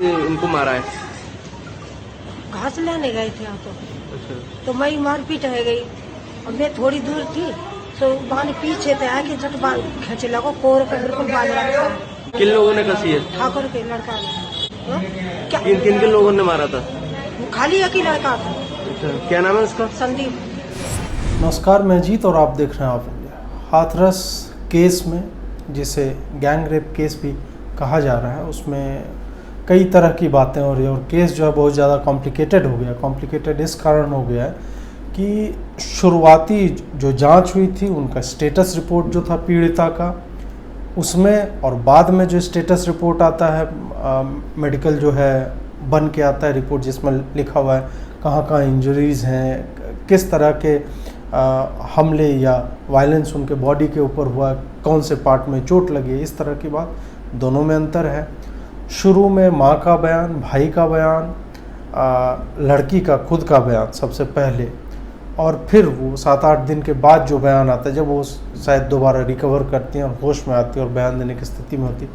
उनको मारा है? घास लेने गए थे यहाँ अच्छा। तो मैं मारपीट है गई और मैं थोड़ी दूर थी तो बाल पीछे पे आके झट बाल खींचे लगो कोर पे बिल्कुल बाल रखा है। किन लोगों ने कसी है? ठाकुर के लड़का ने। हाँ? क्या किन किन किन लोगों ने मारा था? खाली एक ही लड़का था। अच्छा, क्या नाम है उसका? संदीप। नमस्कार, मैं जीत और आप देख रहे हैं आप इंडिया। हाथरस केस में, जिसे गैंग रेप केस भी कहा जा रहा है, उसमें कई तरह की बातें हो रही है और केस जो है बहुत ज़्यादा कॉम्प्लिकेटेड हो गया। कॉम्प्लिकेटेड इस कारण हो गया है कि शुरुआती जो जांच हुई थी, उनका स्टेटस रिपोर्ट जो था पीड़िता का, उसमें और बाद में जो स्टेटस रिपोर्ट आता है मेडिकल जो है बन के आता है रिपोर्ट, जिसमें लिखा हुआ है कहाँ कहाँ इंजरीज़ हैं, किस तरह के हमले या वायलेंस उनके बॉडी के ऊपर हुआ, कौन से पार्ट में चोट लगी है, इस तरह की बात। दोनों में अंतर है। शुरू में माँ का बयान, भाई का बयान, लड़की का खुद का बयान सबसे पहले, और फिर वो 7-8 दिन के बाद जो बयान आता है, जब वो शायद दोबारा रिकवर करती हैं और होश में आती है और बयान देने की स्थिति में होती,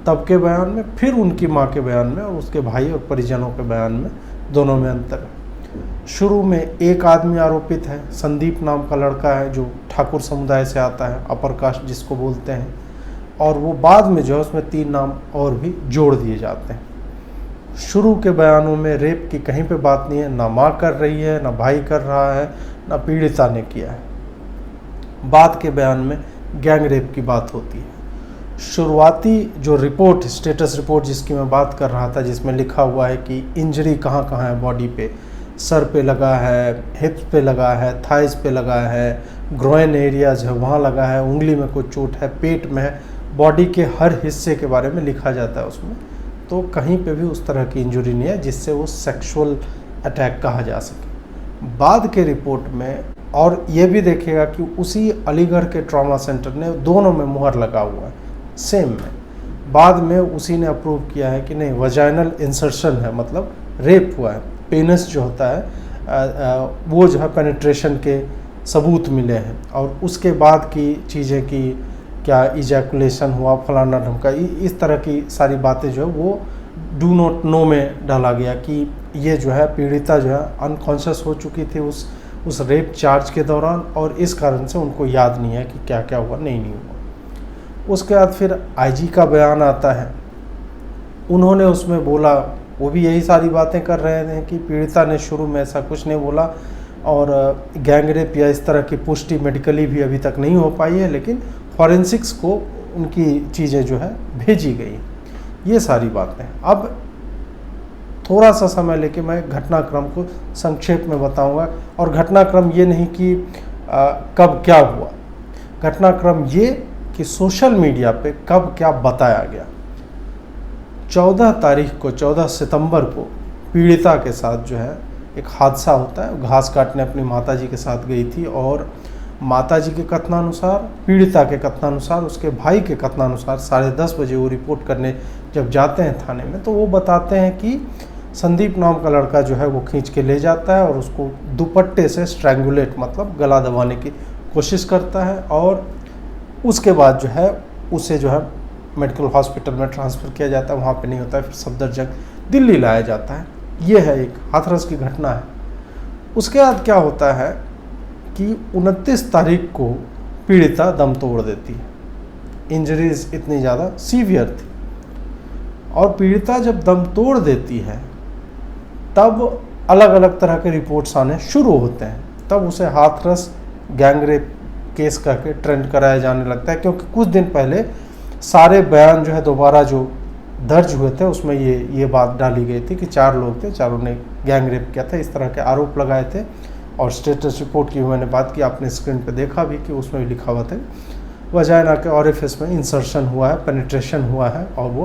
तब के बयान में, फिर उनकी माँ के बयान में और उसके भाई और परिजनों के बयान में, दोनों में अंतर है। शुरू में एक आदमी आरोपित है, संदीप नाम का लड़का है जो ठाकुर समुदाय से आता है, अपर कास्ट जिसको बोलते हैं, और वो बाद में जो है उसमें 3 नाम और भी जोड़ दिए जाते हैं। शुरू के बयानों में रेप की कहीं पे बात नहीं है, ना माँ कर रही है, ना भाई कर रहा है, ना पीड़िता ने किया है। बाद के बयान में गैंग रेप की बात होती है। शुरुआती जो रिपोर्ट, स्टेटस रिपोर्ट जिसकी मैं बात कर रहा था, जिसमें लिखा हुआ है कि इंजरी कहाँ कहाँ है बॉडी पे, सर पे लगा है, हिप्स पे लगा है, थाइस पे लगा है, ग्रोइन एरियाज है वहाँ लगा है, उंगली में कुछ चोट है, पेट में है, बॉडी के हर हिस्से के बारे में लिखा जाता है उसमें। तो कहीं पे भी उस तरह की इंजरी नहीं है जिससे वो सेक्सुअल अटैक कहा जा सके। बाद के रिपोर्ट में और ये भी देखेगा कि उसी अलीगढ़ के ट्रॉमा सेंटर ने दोनों में मुहर लगा हुआ है, सेम में। बाद में उसी ने अप्रूव किया है कि नहीं, वजाइनल इंसर्शन है, मतलब रेप हुआ है, पेनिस जो होता है वो जो है पेनिट्रेशन के सबूत मिले हैं, और उसके बाद की चीज़ें की क्या इजैकुलेशन हुआ, फलाना ढमका, इस तरह की सारी बातें जो है वो डू नॉट नो में डाला गया कि ये जो है पीड़िता जो है अनकॉन्शियस हो चुकी थी उस रेप चार्ज के दौरान, और इस कारण से उनको याद नहीं है कि क्या क्या हुआ, नहीं हुआ। उसके बाद फिर आईजी का बयान आता है। उन्होंने उसमें बोला, वो भी यही सारी बातें कर रहे थे कि पीड़िता ने शुरू में ऐसा कुछ नहीं बोला, और गैंग रेप या इस तरह की पुष्टि मेडिकली भी अभी तक नहीं हो पाई है, लेकिन फॉरेंसिक्स को उनकी चीज़ें जो है भेजी गई। ये सारी बातें। अब थोड़ा सा समय लेके मैं घटनाक्रम को संक्षेप में बताऊंगा, और घटनाक्रम ये नहीं कि कब क्या हुआ, घटनाक्रम ये कि सोशल मीडिया पे कब क्या बताया गया। 14 तारीख को, 14 सितंबर को पीड़िता के साथ जो है एक हादसा होता है। घास काटने अपनी माताजी के साथ गई थी, और माताजी के कथनानुसार, पीड़िता के कथनानुसार, उसके भाई के कथनानुसार 10:30 बजे वो रिपोर्ट करने जब जाते हैं थाने में, तो वो बताते हैं कि संदीप नाम का लड़का जो है वो खींच के ले जाता है और उसको दुपट्टे से स्ट्रैंगुलेट, मतलब गला दबाने की कोशिश करता है, और उसके बाद जो है उसे जो है मेडिकल हॉस्पिटल में ट्रांसफ़र किया जाता है। वहाँ पे नहीं होता है, फिर सफदरजंग दिल्ली लाया जाता है। ये है एक हाथरस की घटना है। उसके बाद क्या होता है कि 29 तारीख को पीड़िता दम तोड़ देती है। इंजरीज इतनी ज़्यादा सीवियर थी, और पीड़िता जब दम तोड़ देती है तब अलग अलग तरह के रिपोर्ट्स आने शुरू होते हैं। तब उसे हाथरस गैंग रेप केस करके ट्रेंड कराया जाने लगता है, क्योंकि कुछ दिन पहले सारे बयान जो है दोबारा जो दर्ज हुए थे उसमें ये बात डाली गई थी कि 4 लोग थे, चारों ने गैंग रेप किया था, इस तरह के आरोप लगाए थे। और स्टेटस रिपोर्ट की मैंने बात की, आपने स्क्रीन पे देखा भी कि उसमें भी लिखा हुआ था वजाइना के ऑरिफिस में इंसर्शन हुआ है, पेनिट्रेशन हुआ है, और वो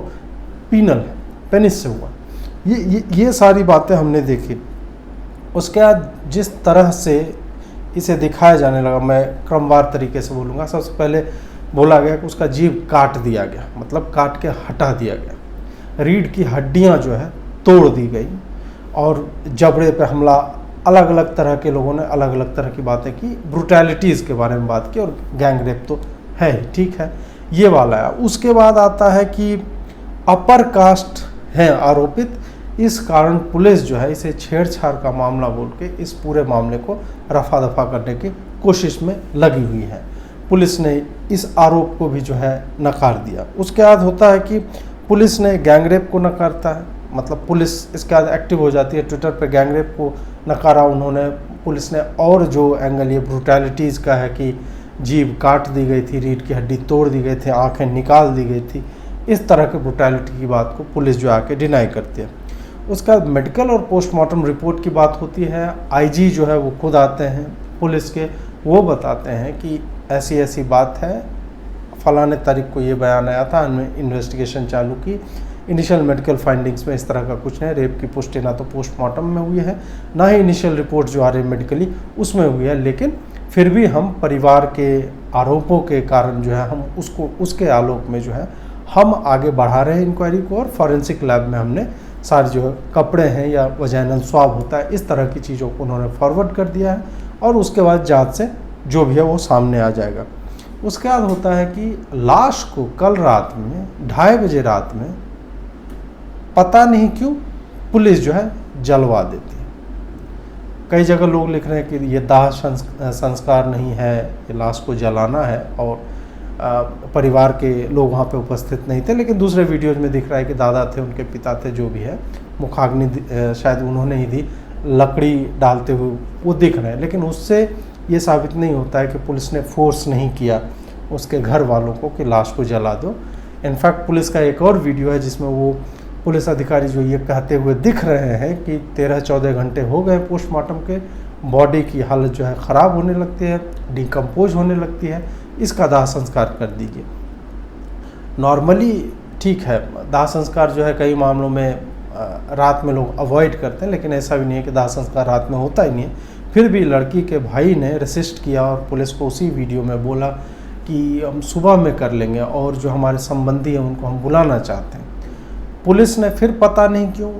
पीनल है, पेनिस से हुआ। ये सारी बातें हमने देखी। उसके बाद जिस तरह से इसे दिखाया जाने लगा, मैं क्रमवार तरीके से बोलूँगा। सबसे पहले बोला गया कि उसका जीभ काट दिया गया, मतलब काट के हटा दिया गया। रीढ़ की हड्डियाँ जो है तोड़ दी गई, और जबड़े पे हमला, अलग अलग तरह के लोगों ने अलग अलग तरह की बातें की, ब्रूटैलिटीज़ के बारे में बात की, और गैंग रेप तो है ही, ठीक है, ये वाला है। उसके बाद आता है कि अपर कास्ट हैं आरोपित, इस कारण पुलिस जो है इसे छेड़छाड़ का मामला बोल के इस पूरे मामले को रफा दफा करने की कोशिश में लगी हुई है। पुलिस ने इस आरोप को भी जो है नकार दिया। उसके बाद होता है कि पुलिस ने गैंगरेप को नकारता है, मतलब पुलिस इसके बाद एक्टिव हो जाती है। ट्विटर पे गैंगरेप को नकारा उन्होंने, पुलिस ने। और जो एंगल ये ब्रूटैलिटीज़ का है कि जीभ काट दी गई थी, रीढ़ की हड्डी तोड़ दी गई थी, आंखें निकाल दी गई थी, इस तरह के ब्रूटैलिटी की बात को पुलिस जो आके डिनाई करती है। उसका मेडिकल और पोस्टमार्टम रिपोर्ट की बात होती है। आईजी जो है वो खुद आते हैं पुलिस के, वो बताते हैं कि ऐसी ऐसी बात है, फलाने तारीख को ये बयान आया था, हमने इन्वेस्टिगेशन चालू की, इनिशियल मेडिकल फाइंडिंग्स में इस तरह का कुछ नहीं, रेप की पुष्टि ना तो पोस्टमार्टम में हुई है, ना ही इनिशियल रिपोर्ट जो आ रही है मेडिकली उसमें हुई है। लेकिन फिर भी हम परिवार के आरोपों के कारण जो है हम उसके आलोक में जो है हम आगे बढ़ा रहे हैं इंक्वायरी को, और फॉरेंसिक लैब में हमने सारे जो कपड़े हैं या वजाइनल स्वाब होता है, इस तरह की चीज़ों को उन्होंने फॉरवर्ड कर दिया है, और उसके बाद जांच से जो भी है वो सामने आ जाएगा। उसके बाद होता है कि लाश को कल रात में 2:30 बजे रात में पता नहीं क्यों पुलिस जो है जलवा देती है। कई जगह लोग लिख रहे हैं कि ये दाह संस्कार नहीं है, ये लाश को जलाना है, और परिवार के लोग वहाँ पे उपस्थित नहीं थे। लेकिन दूसरे वीडियोज में दिख रहा है कि दादा थे, उनके पिता थे, जो भी है मुखाग्नि शायद उन्होंने ही दी, लकड़ी डालते हुए वो दिख रहे हैं। लेकिन उससे ये साबित नहीं होता है कि पुलिस ने फोर्स नहीं किया उसके घर वालों को कि लाश को जला दो। इनफैक्ट पुलिस का एक और वीडियो है जिसमें वो पुलिस अधिकारी जो ये कहते हुए दिख रहे हैं कि 13-14 घंटे हो गए पोस्टमार्टम के, बॉडी की हालत जो है ख़राब होने लगती है, डिकम्पोज होने लगती है, इसका दाह संस्कार कर दीजिए। नॉर्मली ठीक है, दाह संस्कार जो है कई मामलों में रात में लोग अवॉइड करते हैं, लेकिन ऐसा भी नहीं है कि दाह संस्कार रात में होता ही नहीं है। फिर भी लड़की के भाई ने रेसिस्ट किया और पुलिस को उसी वीडियो में बोला कि हम सुबह में कर लेंगे, और जो हमारे संबंधी हैं उनको हम बुलाना चाहते हैं। पुलिस ने फिर पता नहीं क्यों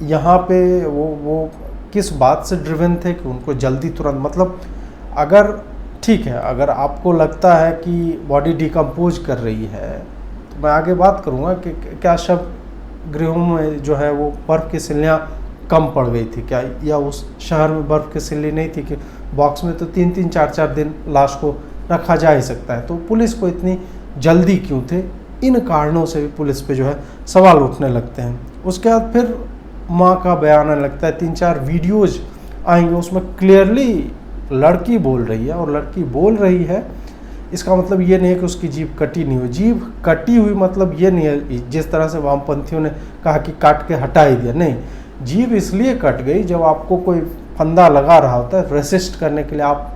यहाँ पे वो किस बात से ड्रिवन थे कि उनको जल्दी तुरंत, मतलब अगर ठीक है, अगर आपको लगता है कि बॉडी डिकम्पोज कर रही है तो मैं आगे बात करूँगा कि क्या शव गृहों में जो है वो बर्फ़ की सिल्लियाँ कम पड़ गई थी क्या, या उस शहर में बर्फ़ की सिल्ली नहीं थी कि बॉक्स में तो 3-3, 4-4 दिन लाश को रखा जा ही सकता है। तो पुलिस को इतनी जल्दी क्यों थे, इन कारणों से भी पुलिस पे जो है सवाल उठने लगते हैं। उसके बाद फिर माँ का बयान आने लगता है, 3-4 वीडियोज आएंगे, उसमें क्लियरली लड़की बोल रही है, और लड़की बोल रही है इसका मतलब ये नहीं है कि उसकी जीभ कटी नहीं हुई। जीभ कटी हुई मतलब ये नहीं है जिस तरह से वामपंथियों ने कहा कि काट के हटा ही दिया, नहीं, जीभ इसलिए कट गई जब आपको कोई फंदा लगा रहा होता है, रेसिस्ट करने के लिए आप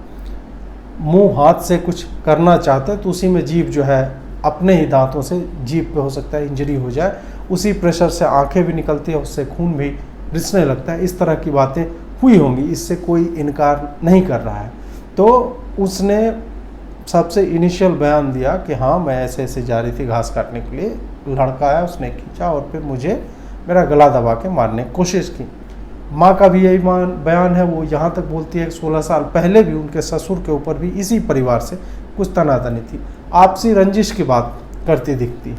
मुंह हाथ से कुछ करना चाहते हैं, तो उसी में जीभ जो है अपने ही दांतों से जीभ पे हो सकता है इंजरी हो जाए, उसी प्रेशर से आंखें भी निकलती है, उससे खून भी रिसने लगता है। इस तरह की बातें हुई होंगी, इससे कोई इनकार नहीं कर रहा है। तो उसने सबसे इनिशियल बयान दिया कि हाँ मैं ऐसे ऐसे जा रही थी घास काटने के लिए, लड़का आया उसने खींचा और फिर मुझे मेरा गला दबा के मारने की कोशिश की। माँ का भी यही बयान है, वो यहाँ तक बोलती है कि 16 साल पहले भी उनके ससुर के ऊपर भी इसी परिवार से कुछ तनातनी थी, आपसी रंजिश की बात करती दिखती।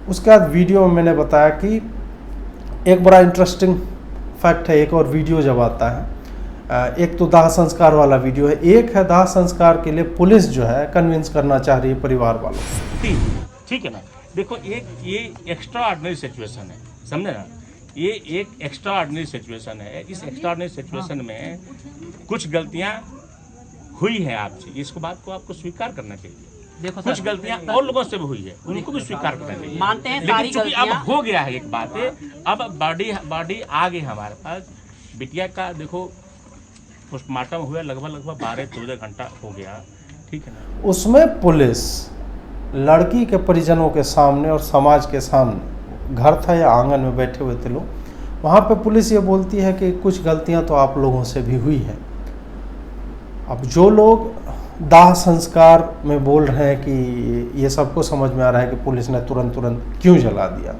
उसके बाद वीडियो में मैंने बताया कि एक बड़ा इंटरेस्टिंग फैक्ट है, एक और वीडियो जब आता है, एक तो दाह संस्कार वाला वीडियो है, एक है दाह संस्कार के लिए पुलिस जो है कन्विंस करना चाह रही है परिवार वालों को। ठीक है ना, देखो ये एक्स्ट्रा ऑर्डिनरी सिचुएशन है, समझे ना, ये एक एक्स्ट्रा ऑर्डिनरी सिचुएशन है। इस एक्स्ट्रा ऑर्डिनरी सिचुएशन में कुछ गलतियां हुई है आपसे, इसको बात को आपको स्वीकार करना चाहिए। देखो कुछ गलतियां और लोगों से भी हुई है, उनको भी स्वीकार करना चाहिए। मानते हैं लेकिन सारी चूंकि अब गलतियां हो गया है एक बात है, अब बॉडी आ गई हमारे पास। बिटिया का देखो पोस्टमार्टम हुआ लगभग 12-14 घंटा हो गया, ठीक है ना। उसमें पुलिस लड़की के परिजनों के सामने और समाज के सामने, घर था या आंगन में बैठे हुए थे लोग, वहाँ पे पुलिस ये बोलती है कि कुछ गलतियाँ तो आप लोगों से भी हुई है। अब जो लोग दाह संस्कार में बोल रहे हैं कि ये सबको समझ में आ रहा है कि पुलिस ने तुरंत क्यों जला दिया,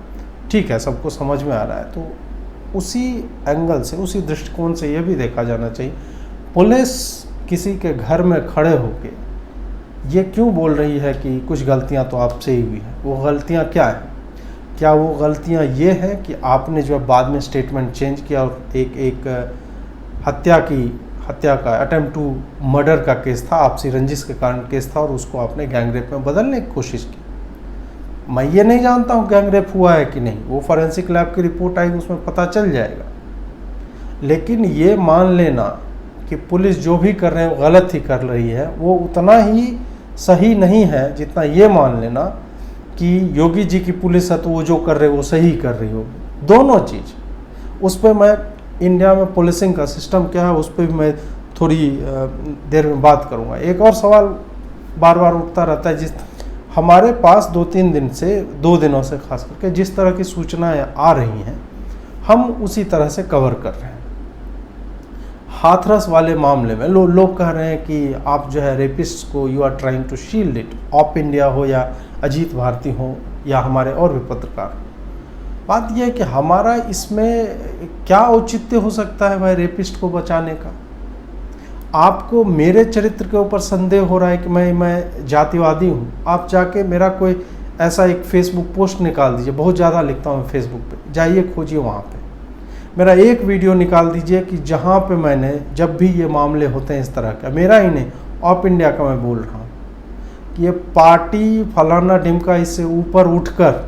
ठीक है, सबको समझ में आ रहा है, तो उसी एंगल से, उसी दृष्टिकोण से ये भी देखा जाना चाहिए पुलिस किसी के घर में खड़े होके ये क्यों बोल रही है कि कुछ गलतियां तो आपसे ही हुई हैं। वो गलतियां क्या हैं? क्या वो गलतियां ये हैं कि आपने जो है बाद में स्टेटमेंट चेंज किया और एक हत्या का अटेम्प्ट टू मर्डर का केस था, आपसी रंजिश के कारण केस था और उसको आपने गैंगरेप में बदलने की कोशिश की। मैं ये नहीं जानता हूँ गैंगरेप हुआ है कि नहीं, वो फॉरेंसिक लैब की रिपोर्ट आएगी उसमें पता चल जाएगा। लेकिन ये मान लेना कि पुलिस जो भी कर रहे हैं वो गलत ही कर रही है, वो उतना ही सही नहीं है जितना ये मान लेना कि योगी जी की पुलिस है तो वो जो कर रहे वो सही कर रही होगी। दोनों चीज़, उस पर मैं इंडिया में पुलिसिंग का सिस्टम क्या है उस पर भी मैं थोड़ी देर में बात करूंगा। एक और सवाल बार बार उठता रहता है, जिस हमारे पास 2 दिनों से खास करके जिस तरह की सूचनाएं आ रही हैं हम उसी तरह से कवर कर रहे हैं। हाथरस वाले मामले में लोग कह रहे हैं कि आप जो है रेपिस्ट को you are trying to shield it, OpIndia हो या अजीत भारती हो या हमारे और भी पत्रकार। बात यह है कि हमारा इसमें क्या औचित्य हो सकता है भाई रेपिस्ट को बचाने का। आपको मेरे चरित्र के ऊपर संदेह हो रहा है कि मैं जातिवादी हूँ, आप जाके मेरा कोई ऐसा एक फेसबुक पोस्ट निकाल दीजिए, बहुत ज़्यादा लिखता हूँ मैं फेसबुक पे, जाइए खोजिए वहाँ पे मेरा एक वीडियो निकाल दीजिए कि जहाँ पे मैंने जब भी ये मामले होते हैं इस तरह का, मेरा ही नहीं ऑप इंडिया का मैं बोल रहा हूँ कि ये पार्टी फलाना ढिमका इससे ऊपर उठकर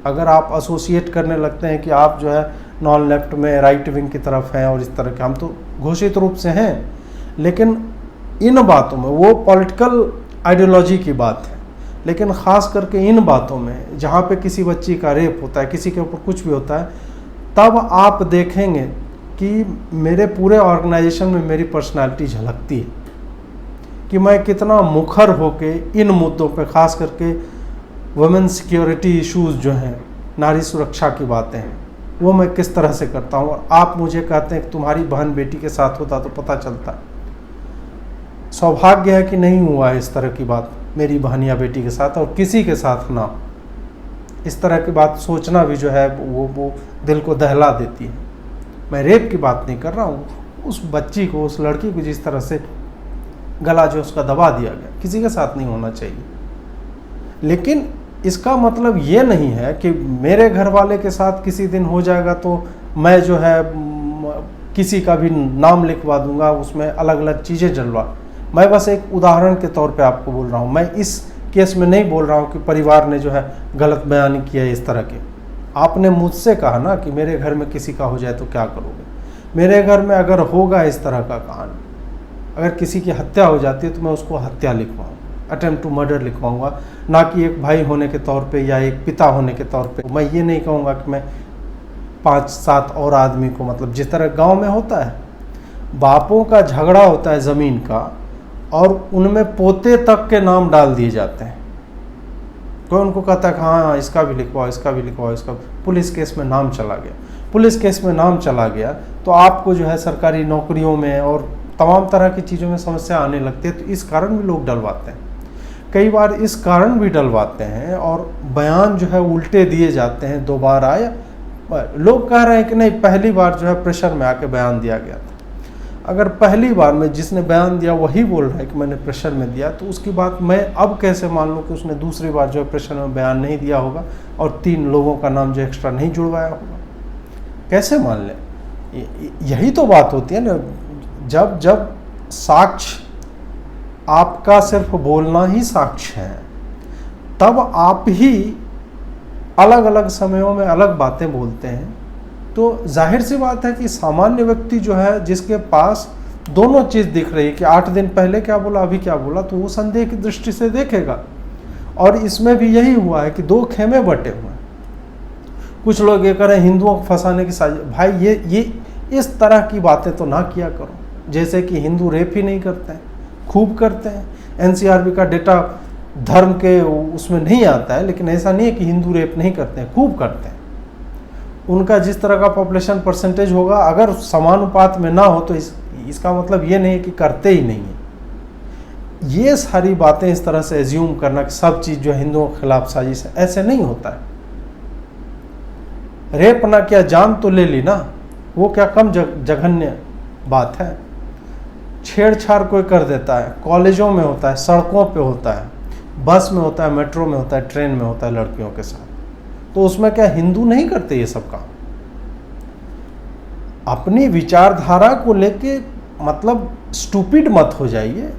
अगर आप एसोसिएट करने लगते हैं कि आप जो है नॉन लेफ्ट में राइट विंग की तरफ हैं और इस तरह के, हम तो घोषित रूप से हैं, लेकिन इन बातों में वो पॉलिटिकल आइडियोलॉजी की बात है, लेकिन ख़ास करके इन बातों में जहाँ पे किसी बच्ची का रेप होता है, किसी के ऊपर कुछ भी होता है, तब आप देखेंगे कि मेरे पूरे ऑर्गेनाइजेशन में मेरी पर्सनालिटी झलकती है कि मैं कितना मुखर होके इन मुद्दों पे, ख़ास करके वुमेन सिक्योरिटी इश्यूज़ जो हैं, नारी सुरक्षा की बातें हैं, वो मैं किस तरह से करता हूँ। और आप मुझे कहते हैं कि तुम्हारी बहन बेटी के साथ होता तो पता चलता। सौभाग्य है कि नहीं हुआ है इस तरह की बात मेरी बहन या बेटी के साथ, और किसी के साथ ना। इस तरह की बात सोचना भी जो है वो दिल को दहला देती है। मैं रेप की बात नहीं कर रहा हूँ, उस बच्ची को, उस लड़की को जिस तरह से गला जो उसका दबा दिया गया, किसी के साथ नहीं होना चाहिए। लेकिन इसका मतलब ये नहीं है कि मेरे घर वाले के साथ किसी दिन हो जाएगा तो मैं जो है किसी का भी नाम लिखवा दूंगा, उसमें अलग अलग चीज़ें जलवा। मैं बस एक उदाहरण के तौर पे आपको बोल रहा हूँ। मैं इस केस में नहीं बोल रहा हूँ कि परिवार ने जो है गलत बयानी किया है इस तरह के। आपने मुझसे कहा ना कि मेरे घर में किसी का हो जाए तो क्या करोगे। मेरे घर में अगर होगा इस तरह का कहानी, अगर किसी की हत्या हो जाती है तो मैं उसको हत्या लिखवाऊँ, अटेम्प्ट टू मर्डर लिखवाऊँगा, ना कि एक भाई होने के तौर पे या एक पिता होने के तौर पे। मैं ये नहीं कहूँगा कि मैं 5-7 और आदमी को, मतलब जिस तरह गांव में होता है बापों का झगड़ा होता है ज़मीन का और उनमें पोते तक के नाम डाल दिए जाते हैं। कोई उनको कहता है कि हाँ इसका भी लिखवाओ, इसका भी लिखवाओ, इसका। पुलिस केस में नाम चला गया, पुलिस केस में नाम चला गया तो आपको जो है सरकारी नौकरियों में और तमाम तरह की चीज़ों में समस्या आने लगती है। तो इस कारण भी लोग डलवाते हैं, कई बार इस कारण भी डलवाते हैं और बयान जो है उल्टे दिए जाते हैं। दोबारा या लोग कह रहे हैं कि नहीं पहली बार जो है प्रेशर में आके बयान दिया गया था। अगर पहली बार में जिसने बयान दिया वही बोल रहा है कि मैंने प्रेशर में दिया, तो उसकी बात मैं अब कैसे मान लूँ कि उसने दूसरी बार जो है प्रेशर में बयान नहीं दिया होगा और 3 लोगों का नाम जो एक्स्ट्रा नहीं जुड़वाया होगा। कैसे मान लें? यही तो बात होती है ना, जब साक्ष्य आपका सिर्फ बोलना ही साक्ष्य है, तब आप ही अलग अलग समयों में अलग बातें बोलते हैं। तो जाहिर सी बात है कि सामान्य व्यक्ति जो है जिसके पास दोनों चीज़ दिख रही है कि 8 दिन पहले क्या बोला अभी क्या बोला, तो वो संदेह की दृष्टि से देखेगा। और इसमें भी यही हुआ है कि 2 खेमे बटे हुए हैं। कुछ लोग ये करें हिंदुओं को फंसाने की साजिश। भाई ये इस तरह की बातें तो ना किया करो, जैसे कि हिंदू रेप ही नहीं करते हैं, खूब करते हैं। एनसीआरबी का डेटा धर्म के उसमें नहीं आता है, लेकिन ऐसा नहीं है कि हिंदू रेप नहीं करते हैं, खूब करते हैं। उनका जिस तरह का पॉपुलेशन परसेंटेज होगा, अगर समानुपात में ना हो तो इसका मतलब ये नहीं है कि करते ही नहीं है। ये सारी बातें इस तरह से एज्यूम करना कि सब चीज़ जो हिंदुओं के खिलाफ साजिश है, ऐसे नहीं होता है। रेप ना किया, जान तो ले ली ना, वो क्या कम जघन्य बात है। छेड़छाड़ कोई कर देता है, कॉलेजों में होता है, सड़कों पे होता है, बस में होता है, मेट्रो में होता है, ट्रेन में होता है लड़कियों के साथ, तो उसमें क्या हिंदू नहीं करते ये सब काम? अपनी विचारधारा को लेके मतलब स्टूपिड मत हो जाइए,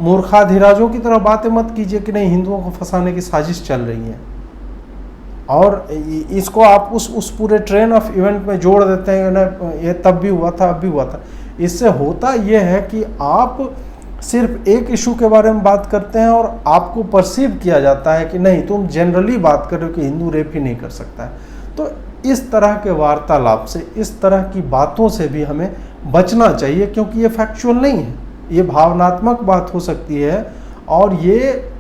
मूर्खाधिराजों की तरह बातें मत कीजिए कि नहीं हिंदुओं को फंसाने की साजिश चल रही है, और इसको आप उस पूरे ट्रेन ऑफ इवेंट में जोड़ देते हैं ना, ये तब भी हुआ था अब भी हुआ था। इससे होता यह है कि आप सिर्फ एक इशू के बारे में बात करते हैं और आपको परसीव किया जाता है कि नहीं तुम जनरली बात कर रहे हो कि हिंदू रेप ही नहीं कर सकता है। तो इस तरह के वार्तालाप से, इस तरह की बातों से भी हमें बचना चाहिए, क्योंकि ये फैक्चुअल नहीं है, ये भावनात्मक बात हो सकती है और ये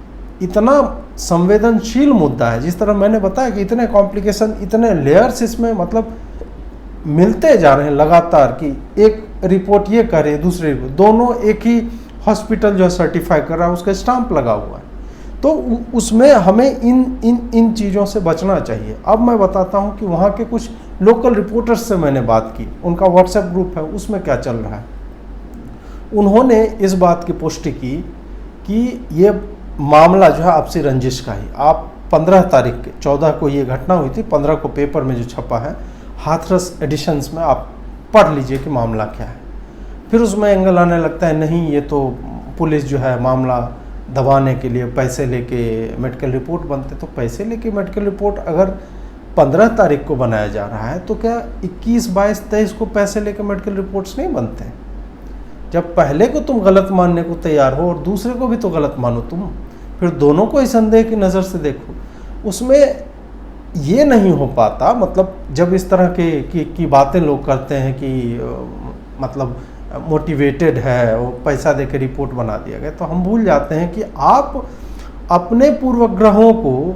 इतना संवेदनशील मुद्दा है। जिस तरह मैंने बताया कि इतने कॉम्प्लिकेशन, इतने लेयर्स इसमें मतलब मिलते जा रहे हैं लगातार, कि एक रिपोर्ट ये करे, दूसरी रिपोर्ट, दोनों एक ही हॉस्पिटल जो है सर्टिफाई कर रहा है, उसका स्टाम्प लगा हुआ है। तो उसमें हमें इन चीज़ों से बचना चाहिए। अब मैं बताता हूँ कि वहाँ के कुछ लोकल रिपोर्टर्स से मैंने बात की, उनका व्हाट्सएप ग्रुप है, उसमें क्या चल रहा है। उन्होंने इस बात की पुष्टि की कि ये मामला जो है आपसी रंजिश का ही। आप 15 तारीख 14 को ये घटना हुई थी, 15 को पेपर में जो छपा है हाथरस एडिशंस में, आप पढ़ लीजिए कि मामला क्या है। फिर उसमें एंगल आने लगता है नहीं ये तो पुलिस जो है मामला दबाने के लिए पैसे लेके मेडिकल रिपोर्ट बनते। तो पैसे लेके मेडिकल रिपोर्ट अगर 15 तारीख को बनाया जा रहा है तो क्या 21, 22, 23 को पैसे लेके मेडिकल रिपोर्ट्स नहीं बनते हैं? जब पहले को तुम गलत मानने को तैयार हो और दूसरे को भी तो गलत मानो तुम, फिर दोनों को ही संदेह की नज़र से देखो। उसमें ये नहीं हो पाता, मतलब जब इस तरह की बातें लोग करते हैं कि मतलब मोटिवेटेड है वो पैसा देकर रिपोर्ट बना दिया गया, तो हम भूल जाते हैं कि आप अपने पूर्वग्रहों को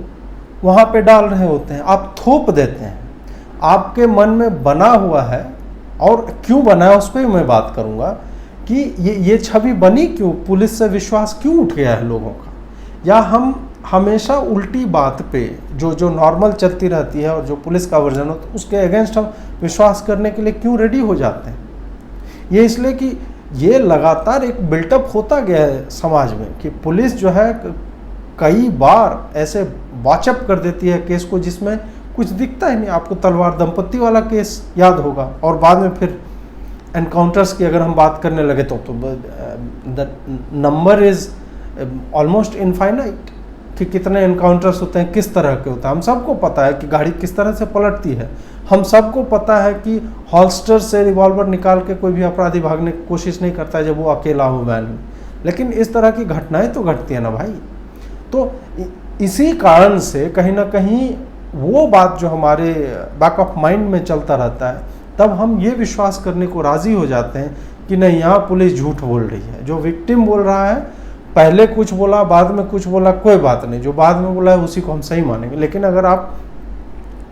वहाँ पे डाल रहे होते हैं, आप थोप देते हैं। आपके मन में बना हुआ है, और क्यों बना है उस पर मैं बात करूँगा कि ये छवि बनी क्यों, पुलिस से विश्वास क्यों उठ गया है लोगों का, या हम हमेशा उल्टी बात पे जो नॉर्मल चलती रहती है और जो पुलिस का वर्जन हो तो उसके अगेंस्ट हम विश्वास करने के लिए क्यों रेडी हो जाते हैं। ये इसलिए कि ये लगातार एक बिल्टअप होता गया है समाज में कि पुलिस जो है कई बार ऐसे वाचअप कर देती है केस को जिसमें कुछ दिखता ही नहीं। आपको तलवार दंपत्ति वाला केस याद होगा, और बाद में फिर एनकाउंटर्स की अगर हम बात करने लगे तो the number is almost infinite कि कितने एनकाउंटर्स होते हैं, किस तरह के होते हैं। हम सबको पता है कि गाड़ी किस तरह से पलटती है, हम सबको पता है कि हॉल्स्टर से रिवॉल्वर निकाल के कोई भी अपराधी भागने की कोशिश नहीं करता है जब वो अकेला हो वैन में। लेकिन इस तरह की घटनाएं तो घटती है ना भाई। तो इसी कारण से कहीं ना कहीं वो बात जो हमारे बैक ऑफ माइंड में चलता रहता है, तब हम ये विश्वास करने को राज़ी हो जाते हैं कि नहीं यहाँ पुलिस झूठ बोल रही है। जो विक्टिम बोल रहा है, पहले कुछ बोला बाद में कुछ बोला, कोई बात नहीं, जो बाद में बोला है उसी को हम सही मानेंगे। लेकिन अगर आप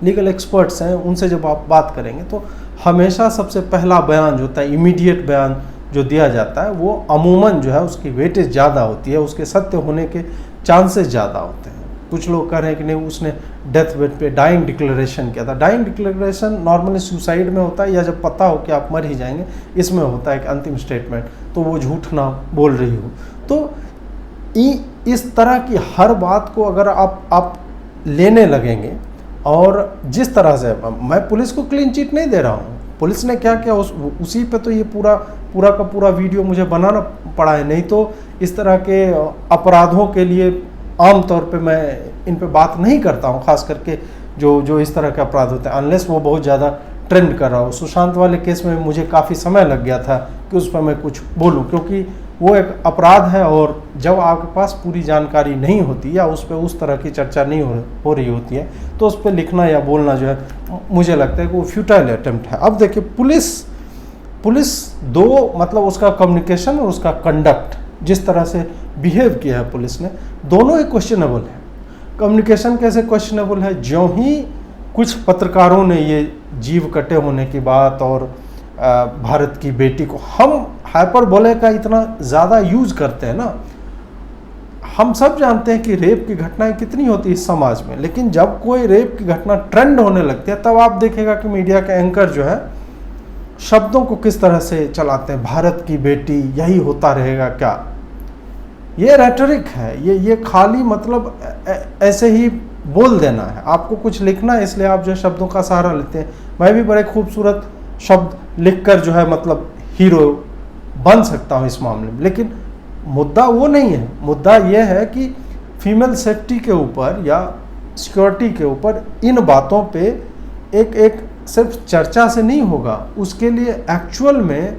लीगल एक्सपर्ट्स हैं, उनसे जब आप बात करेंगे तो हमेशा सबसे पहला बयान जो होता है, इमीडिएट बयान जो दिया जाता है, वो अमूमन जो है उसकी वेटेज ज़्यादा होती है, उसके सत्य होने के चांसेस ज़्यादा होते हैं। कुछ लोग कह रहे हैं कि नहीं उसने डेथ बेड पे डाइंग डिक्लेरेशन किया था। डाइंग डिक्लेरेशन नॉर्मली सुसाइड में होता है, या जब पता हो कि आप मर ही जाएंगे, इसमें होता है कि अंतिम स्टेटमेंट, तो वो झूठ ना बोल रही हो। तो इस तरह की हर बात को अगर आप लेने लगेंगे, और जिस तरह से मैं पुलिस को क्लीन चिट नहीं दे रहा हूँ, पुलिस ने क्या किया उसी पे तो ये पूरा का पूरा वीडियो मुझे बनाना पड़ा है। नहीं तो इस तरह के अपराधों के लिए आमतौर पे मैं इन पे बात नहीं करता हूँ, खास करके जो इस तरह के अपराध होते हैं, अनलेस वो बहुत ज़्यादा ट्रेंड कर रहा हो। सुशांत वाले केस में मुझे काफ़ी समय लग गया था कि उस पर मैं कुछ बोलूँ, क्योंकि वो एक अपराध है, और जब आपके पास पूरी जानकारी नहीं होती या उस पर उस तरह की चर्चा नहीं हो रही होती है, तो उस पर लिखना या बोलना जो है मुझे लगता है कि वो फ्यूटाइल अटेम्प्ट है। अब देखिए पुलिस दो, मतलब उसका कम्युनिकेशन और उसका कंडक्ट, जिस तरह से बिहेव किया है पुलिस ने, दोनों ही क्वेश्चनेबल है। कम्युनिकेशन कैसे क्वेश्चनेबल है, ज्यों ही कुछ पत्रकारों ने ये जीव कटे होने की बात और भारत की बेटी को, हम हाइपरबोले का इतना ज़्यादा यूज करते हैं ना। हम सब जानते हैं कि रेप की घटनाएं कितनी होती है इस समाज में, लेकिन जब कोई रेप की घटना ट्रेंड होने लगती है, तब आप देखेगा कि मीडिया के एंकर जो है शब्दों को किस तरह से चलाते हैं। भारत की बेटी, यही होता रहेगा क्या? ये रेटरिक है, ये खाली मतलब ऐसे ही बोल देना है, आपको कुछ लिखना है, इसलिए आप जो है शब्दों का सहारा लेते हैं। मैं भी बड़े खूबसूरत शब्द लिखकर जो है मतलब हीरो बन सकता हूँ इस मामले में, लेकिन मुद्दा वो नहीं है। मुद्दा ये है कि फीमेल सेफ्टी के ऊपर या सिक्योरिटी के ऊपर इन बातों पे एक सिर्फ चर्चा से नहीं होगा, उसके लिए एक्चुअल में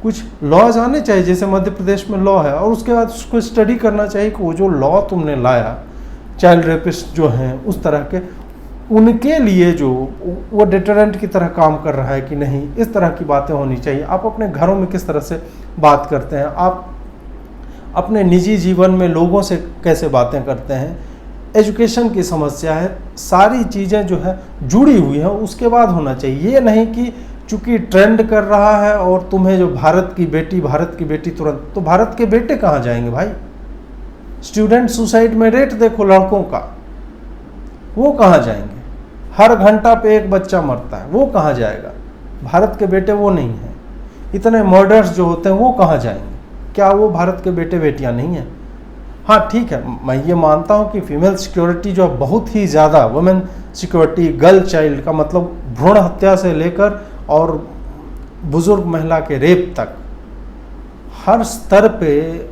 कुछ लॉज आने चाहिए, जैसे मध्य प्रदेश में लॉ है, और उसके बाद उसको स्टडी करना चाहिए कि वो जो लॉ तुमने लाया, चाइल्ड रेपिस्ट जो हैं उस तरह के, उनके लिए जो वो डिटरेंट की तरह काम कर रहा है कि नहीं, इस तरह की बातें होनी चाहिए। आप अपने घरों में किस तरह से बात करते हैं, आप अपने निजी जीवन में लोगों से कैसे बातें करते हैं, एजुकेशन की समस्या है, सारी चीज़ें जो है जुड़ी हुई हैं, उसके बाद होना चाहिए। ये नहीं कि चूंकि ट्रेंड कर रहा है और तुम्हें जो भारत की बेटी तुरंत, तो भारत के बेटे कहाँ जाएंगे भाई? स्टूडेंट सुसाइड में रेट देखो लड़कों का, वो कहाँ जाएंगे? हर घंटा पे एक बच्चा मरता है, वो कहाँ जाएगा? भारत के बेटे वो नहीं हैं। इतने मर्डर्स जो होते हैं वो कहाँ जाएंगे? क्या वो भारत के बेटे बेटियां नहीं हैं? हाँ ठीक है, मैं ये मानता हूँ कि फीमेल सिक्योरिटी जो बहुत ही ज़्यादा, वुमेन सिक्योरिटी, गर्ल चाइल्ड का मतलब भ्रूण हत्या से लेकर और बुजुर्ग महिला के रेप तक, हर स्तर पे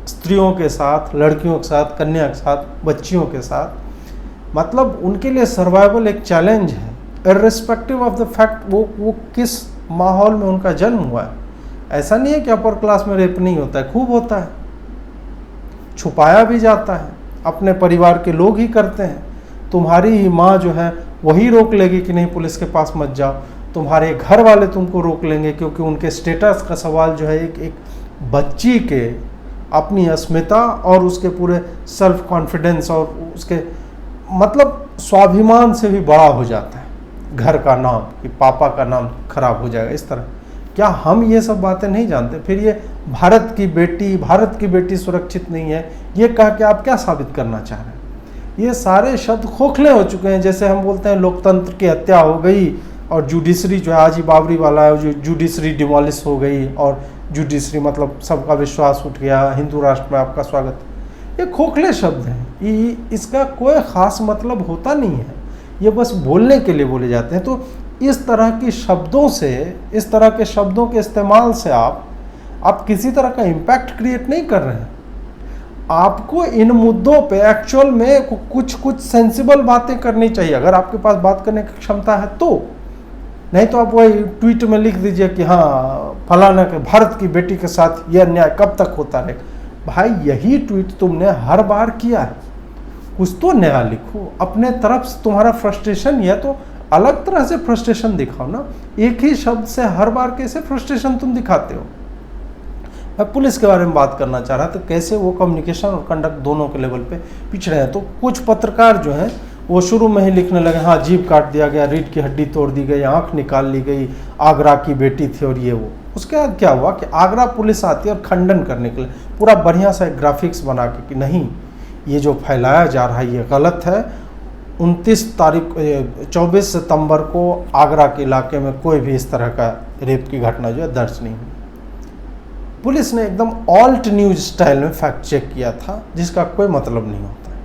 स्त्रियों के साथ, लड़कियों के साथ, कन्या के साथ, बच्चियों के साथ, मतलब उनके लिए सर्वाइवल एक चैलेंज है, इर्रिस्पेक्टिव ऑफ द फैक्ट वो किस माहौल में उनका जन्म हुआ है। ऐसा नहीं है कि अपर क्लास में रेप नहीं होता है, खूब होता है, छुपाया भी जाता है, अपने परिवार के लोग ही करते हैं। तुम्हारी ही माँ जो है वही रोक लेगी कि नहीं पुलिस के पास मत जाओ, तुम्हारे घर वाले तुमको रोक लेंगे, क्योंकि उनके स्टेटस का सवाल जो है एक बच्ची के अपनी अस्मिता और उसके पूरे सेल्फ कॉन्फिडेंस और उसके मतलब स्वाभिमान से भी बड़ा हो जाता है घर का नाम, कि पापा का नाम खराब हो जाएगा, इस तरह। क्या हम ये सब बातें नहीं जानते? फिर ये भारत की बेटी सुरक्षित नहीं है, ये कह के आप क्या साबित करना चाह रहे हैं? ये सारे शब्द खोखले हो चुके हैं। जैसे हम बोलते हैं लोकतंत्र की हत्या हो गई और जुडिशरी जो है आज ही बाबरी वाला है, जो जुडिशरी डिमोलिश हो गई और जुडिशरी मतलब सबका विश्वास उठ गया, हिंदू राष्ट्र में आपका स्वागत। ये खोखले शब्द हैं, इसका कोई ख़ास मतलब होता नहीं है, ये बस बोलने के लिए बोले जाते हैं। तो इस तरह की शब्दों से, इस तरह के शब्दों के इस्तेमाल से आप किसी तरह का इम्पैक्ट क्रिएट नहीं कर रहे हैं। आपको इन मुद्दों पे एक्चुअल में कुछ सेंसिबल बातें करनी चाहिए, अगर आपके पास बात करने की क्षमता है तो। नहीं तो आप वही ट्वीट में लिख दीजिए कि हाँ फलाना के भारत की बेटी के साथ यह अन्याय कब तक होता रहेगा। भाई यही ट्वीट तुमने हर बार किया है, कुछ तो नया लिखो। अपने तरफ से तुम्हारा फ्रस्ट्रेशन है तो अलग तरह से फ्रस्ट्रेशन दिखाओ ना। एक ही शब्द से हर बार कैसे फ्रस्ट्रेशन तुम दिखाते हो? मैं पुलिस के बारे में बात करना चाह रहा था, कैसे वो कम्युनिकेशन और कंडक्ट दोनों के लेवल पे पिछड़े हैं। तो कुछ पत्रकार जो हैं वो शुरू में ही लिखने लगे, हाँ जीभ काट दिया गया, रीढ़ की हड्डी तोड़ दी गई, आँख निकाल ली गई, आगरा की बेटी थी और ये वो। उसके बाद क्या हुआ कि आगरा पुलिस आती है और खंडन करने के लिए पूरा बढ़िया सा एक ग्राफिक्स बना के कि नहीं ये जो फैलाया जा रहा है ये गलत है। 24 सितंबर को आगरा के इलाके में कोई भी इस तरह का रेप की घटना जो है दर्ज नहीं हुई। पुलिस ने एकदम ऑल्ट न्यूज स्टाइल में फैक्ट चेक किया था, जिसका कोई मतलब नहीं होता है।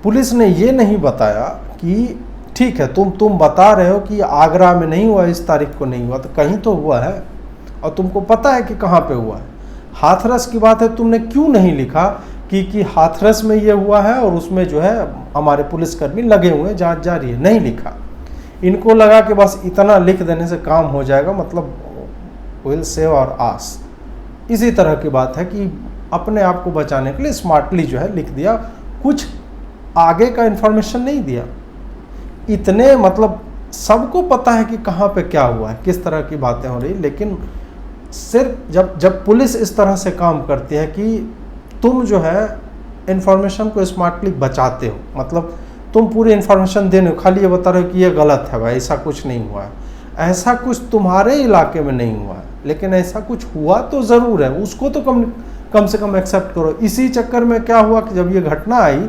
पुलिस ने ये नहीं बताया कि ठीक है तुम बता रहे हो कि आगरा में नहीं हुआ, इस तारीख को नहीं हुआ, तो कहीं तो हुआ है और तुमको पता है कि कहाँ पे हुआ है। हाथरस की बात है, तुमने क्यों नहीं लिखा कि हाथरस में ये हुआ है और उसमें जो है हमारे पुलिसकर्मी लगे हुए हैं, जांच जारी है, नहीं लिखा। इनको लगा कि बस इतना लिख देने से काम हो जाएगा, मतलब विल सेव और आस। इसी तरह की बात है कि अपने आप को बचाने के लिए स्मार्टली जो है लिख दिया, कुछ आगे का इन्फॉर्मेशन नहीं दिया। इतने मतलब सबको पता है कि कहाँ पे क्या हुआ है, किस तरह की बातें हो रही, लेकिन सिर्फ जब पुलिस इस तरह से काम करती है कि तुम जो है इन्फॉर्मेशन को स्मार्टली बचाते हो, मतलब तुम पूरी इन्फॉर्मेशन देने हो, खाली ये बता रहे हो कि ये गलत है भाई, ऐसा कुछ नहीं हुआ है, ऐसा कुछ तुम्हारे इलाके में नहीं हुआ है, लेकिन ऐसा कुछ हुआ तो ज़रूर है, उसको तो कम से कम एक्सेप्ट करो। इसी चक्कर में क्या हुआ कि जब ये घटना आई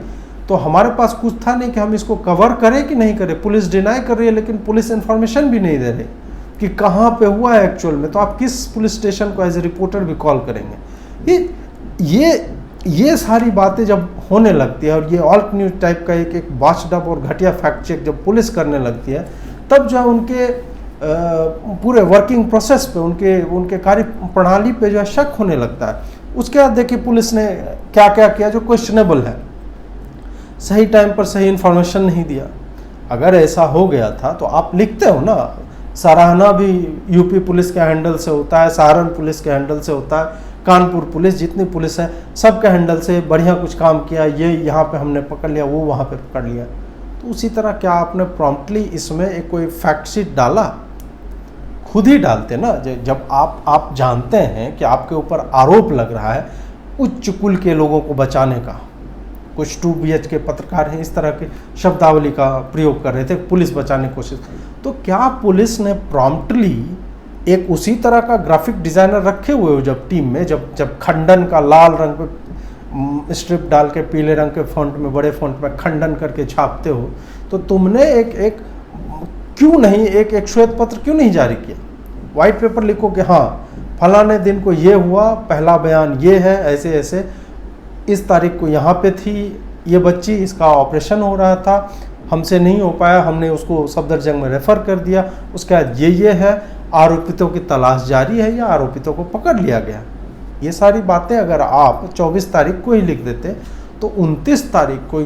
तो हमारे पास कुछ था नहीं कि हम इसको कवर करें कि नहीं करें। पुलिस डिनाई कर रही है, लेकिन पुलिस इन्फॉर्मेशन भी नहीं दे रही कि कहाँ पे हुआ है एक्चुअल में, तो आप किस पुलिस स्टेशन को एज ए रिपोर्टर भी कॉल करेंगे। ये ये सारी बातें जब होने लगती है और ये ऑल्ट न्यूज टाइप का एक वाचडब और घटिया फैक्ट चेक जब पुलिस करने लगती है, तब जो है उनके पूरे वर्किंग प्रोसेस पे, उनके कार्य प्रणाली पे जो है शक होने लगता है। उसके बाद देखिए पुलिस ने क्या क्या किया जो क्वेश्चनेबल है। सही टाइम पर सही इन्फॉर्मेशन नहीं दिया। अगर ऐसा हो गया था तो आप लिखते हो ना, सराहना भी यूपी पुलिस के हैंडल से होता है, सहारन पुलिस के हैंडल से होता है, कानपुर पुलिस, जितनी पुलिस है सबके हैंडल से बढ़िया कुछ काम किया, ये यहाँ पे हमने पकड़ लिया, वो वहाँ पे पकड़ लिया। तो उसी तरह क्या आपने प्रॉम्प्टली इसमें एक कोई फैक्ट शीट डाला? खुद ही डालते ना। जब आप जानते हैं कि आपके ऊपर आरोप लग रहा है उच्च कुल के लोगों को बचाने का, कुछ 2BH के पत्रकार हैं इस तरह के शब्दावली का प्रयोग कर रहे थे, पुलिस बचाने की कोशिश, तो क्या पुलिस ने प्रॉम्प्टली एक उसी तरह का ग्राफिक डिज़ाइनर रखे हुए हो जब टीम में, जब खंडन का लाल रंग पे स्ट्रिप डाल के पीले रंग के फॉन्ट में, बड़े फॉन्ट में खंडन करके छापते हो, तो तुमने एक क्यों नहीं एक श्वेत पत्र क्यों नहीं जारी किया? वाइट पेपर लिखो कि हाँ फलाने दिन को ये हुआ, पहला बयान ये है, ऐसे ऐसे, इस तारीख को यहाँ पे थी ये बच्ची, इसका ऑपरेशन हो रहा था, हमसे नहीं हो पाया, हमने उसको सफदरजंग में रेफ़र कर दिया, उसके बाद ये है, आरोपितों की तलाश जारी है या आरोपितों को पकड़ लिया गया। ये सारी बातें अगर आप 24 तारीख को ही लिख देते तो 29 तारीख को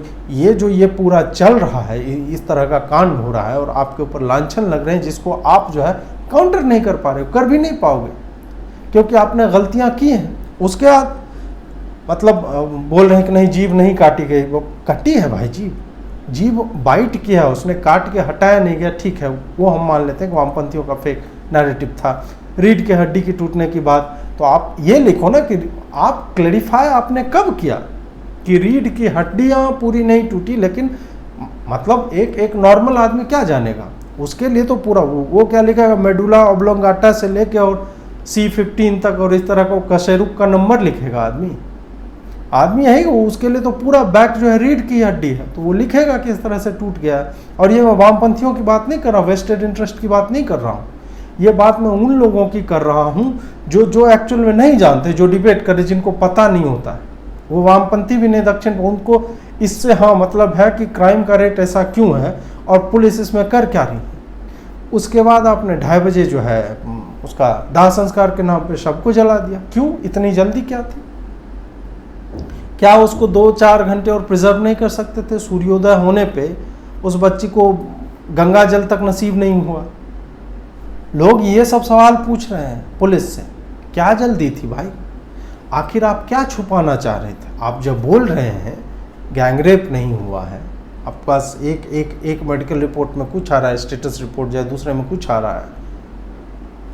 ये पूरा चल रहा है, इस तरह का कांड हो रहा है और आपके ऊपर लांछन लग रहे हैं जिसको आप जो है काउंटर नहीं कर पा रहे हो, कर भी नहीं पाओगे क्योंकि आपने गलतियां की हैं। उसके बाद मतलब बोल रहे हैं कि नहीं जीभ नहीं काटी गई, वो कटी है भाई, जीभ बाइट किया है उसने, काट के हटाया नहीं गया, ठीक है वो हम मान लेते हैं कि वामपंथियों का फेक नैरेटिव था। रीढ़ के हड्डी की टूटने की बात, तो आप ये लिखो ना कि आप क्लैरिफाई आपने कब किया कि रीढ़ की हड्डियां पूरी नहीं टूटी, लेकिन मतलब एक नॉर्मल आदमी क्या जानेगा, उसके लिए तो पूरा वो क्या लिखेगा, मेडुला ऑब्लोंगाटा से लेके और C15 तक और इस तरह का कशेरुक का नंबर लिखेगा आदमी है वो, उसके लिए तो पूरा बैक जो है रीढ़ की हड्डी है, तो वो लिखेगा कि इस तरह से टूट गया है। और ये मैं वामपंथियों की बात नहीं कर रहा हूँ, वेस्टेड इंटरेस्ट की बात नहीं कर रहा हूँ, ये बात मैं उन लोगों की कर रहा हूँ जो एक्चुअल में नहीं जानते, जो डिबेट करे, जिनको पता नहीं होता है, वो वामपंथी भी नहीं, दक्षिण, उनको इससे हाँ मतलब है कि क्राइम का रेट ऐसा क्यों है और पुलिस इसमें कर क्या रही है। उसके बाद आपने 2:30 बजे जो है उसका दाह संस्कार के नाम पे शव को जला दिया। क्यों, इतनी जल्दी क्या थी? क्या उसको 2-4 घंटे और प्रिजर्व नहीं कर सकते थे? सूर्योदय होने पे उस बच्ची को गंगा जल तक नसीब नहीं हुआ। लोग ये सब सवाल पूछ रहे हैं पुलिस से, क्या जल्दी थी भाई? आखिर आप क्या छुपाना चाह रहे थे? आप जब बोल रहे हैं गैंगरेप नहीं हुआ है, आपके पास एक मेडिकल रिपोर्ट में कुछ आ रहा है, स्टेटस रिपोर्ट जो है दूसरे में कुछ आ रहा है,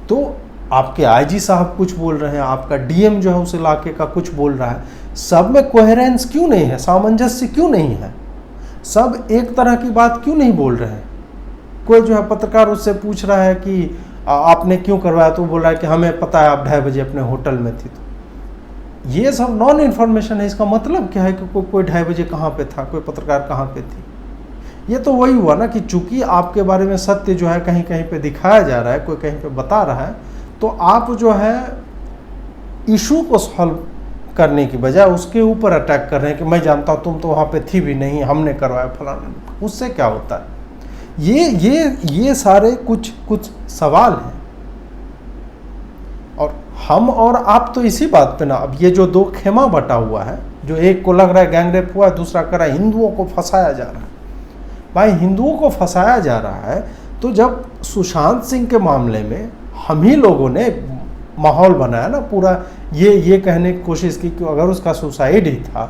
तो आपके आईजी साहब कुछ बोल रहे हैं, आपका डीएम जो है उस इलाके का कुछ बोल रहा है, सब में कोहेरेंस क्यों नहीं है, सामंजस्य क्यों नहीं है? सब एक तरह की बात क्यों नहीं बोल रहे हैं? कोई जो है पत्रकार उससे पूछ रहा है कि आपने क्यों करवाया, तो बोल रहा है कि हमें पता है आप 2:30 बजे अपने होटल में थी। तो ये सब नॉन इन्फॉर्मेशन है। इसका मतलब क्या है कि कोई 2:30 बजे कहाँ पे था, कोई पत्रकार कहाँ पे थी? ये तो वही हुआ ना कि चूंकि आपके बारे में सत्य जो है कहीं कहीं पे दिखाया जा रहा है, कोई कहीं पे बता रहा है, तो आप जो है इशू को सॉल्व करने की बजाय उसके ऊपर अटैक कर रहे हैं कि मैं जानता हूँ, तुम तो वहाँ पे थी भी नहीं, हमने करवाया फलाना। उससे क्या होता है? ये सारे कुछ सवाल हैं। और हम और आप तो इसी बात पे ना, अब ये जो 2 खेमा बटा हुआ है, जो एक को लग रहा है गैंगरेप हुआ है, दूसरा कर रहा है हिंदुओं को फंसाया जा रहा है। भाई हिंदुओं को फंसाया जा रहा है तो जब सुशांत सिंह के मामले में हम ही लोगों ने माहौल बनाया ना पूरा, ये कहने की कोशिश की कि अगर उसका सुसाइड ही था,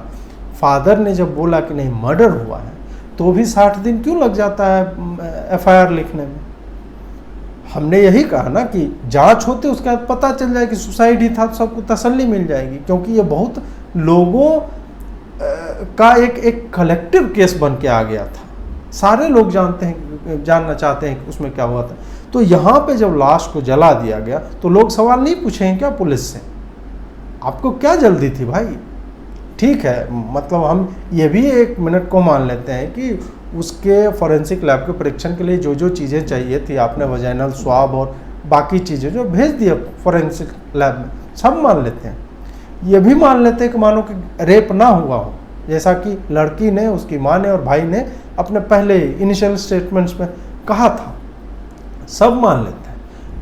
फादर ने जब बोला कि नहीं मर्डर हुआ है, तो भी 60 दिन क्यों लग जाता है FIR लिखने में? हमने यही कहा ना कि जांच होते उसके बाद पता चल जाए कि सुसाइड ही था, तो सबको तसल्ली मिल जाएगी, क्योंकि ये बहुत लोगों का एक कलेक्टिव केस बन के आ गया था। सारे लोग जानना चाहते हैं कि उसमें क्या हुआ था। तो यहाँ पे जब लाश को जला दिया गया तो लोग सवाल नहीं पूछेंगे क्या पुलिस से? आपको क्या जल्दी थी भाई? ठीक है, मतलब हम ये भी 1 मिनट को मान लेते हैं कि उसके फॉरेंसिक लैब के परीक्षण के लिए जो चीज़ें चाहिए थी आपने वजाइनल स्वाब और बाकी चीज़ें जो भेज दिया फॉरेंसिक लैब में, सब मान लेते हैं। ये भी मान लेते कि मानो कि रेप ना हुआ हो, जैसा कि लड़की ने, उसकी माँ ने और भाई ने अपने पहले इनिशियल स्टेटमेंट्स में कहा था, सब मान लेते हैं।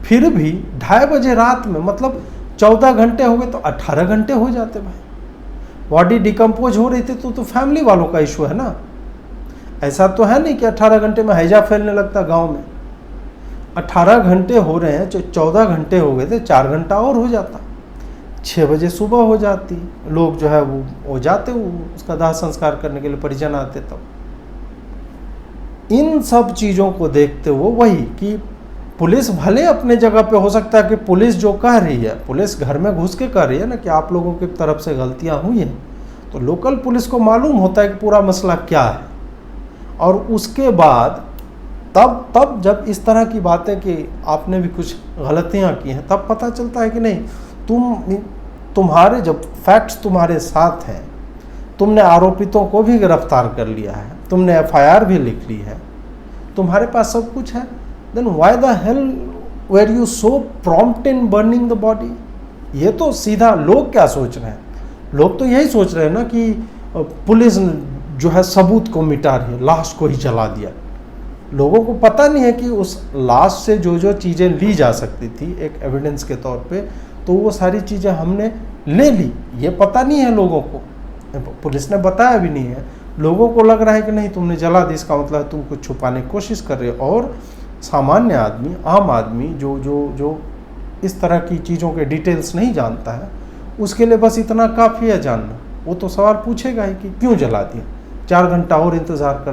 फिर भी 2:30 बजे रात में, मतलब 14 घंटे हो गए तो 18 घंटे हो जाते भाई। बॉडी डिकम्पोज हो रही थी तो फैमिली वालों का इशू है ना। ऐसा तो है नहीं कि 18 घंटे में हैजा फैलने लगता गांव में। 18 घंटे हो रहे हैं, 14 घंटे हो गए थे, 4 घंटा और हो जाता, 6 बजे सुबह हो जाती, लोग जो है वो जाते, उसका दाह संस्कार करने के लिए परिजन आते। तब इन सब चीज़ों को देखते हुए वही कि पुलिस भले अपने जगह पे, हो सकता है कि पुलिस जो कह रही है, पुलिस घर में घुस के कह रही है ना कि आप लोगों की तरफ से गलतियां हुई हैं, तो लोकल पुलिस को मालूम होता है कि पूरा मसला क्या है। और उसके बाद तब जब इस तरह की बातें कि आपने भी कुछ गलतियां की हैं, तब पता चलता है कि नहीं, तुम्हारे जब फैक्ट्स तुम्हारे साथ हैं, तुमने आरोपितों को भी गिरफ्तार कर लिया है, तुमने FIR भी लिख ली है, तुम्हारे पास सब कुछ है, then why the hell were you so prompt in burning the body. ये तो सीधा लोग क्या सोच रहे हैं, लोग तो यही सोच रहे हैं ना कि पुलिस जो है सबूत को मिटा रही है, लाश को ही जला दिया। लोगों को पता नहीं है कि उस लाश से जो चीज़ें ली जा सकती थी एक एविडेंस के तौर पे, तो वो सारी चीज़ें हमने ले ली, ये पता नहीं है लोगों को, पुलिस ने बताया भी नहीं है। लोगों को लग रहा है कि नहीं तुमने जला दी, इसका मतलब तुम कुछ छुपाने की कोशिश कर रहे हो। और सामान्य आदमी, आम आदमी जो इस तरह की चीज़ों के डिटेल्स नहीं जानता है, उसके लिए बस इतना काफ़ी है जानना। वो तो सवाल पूछेगा ही कि क्यों जला दिया, 4 घंटा और इंतज़ार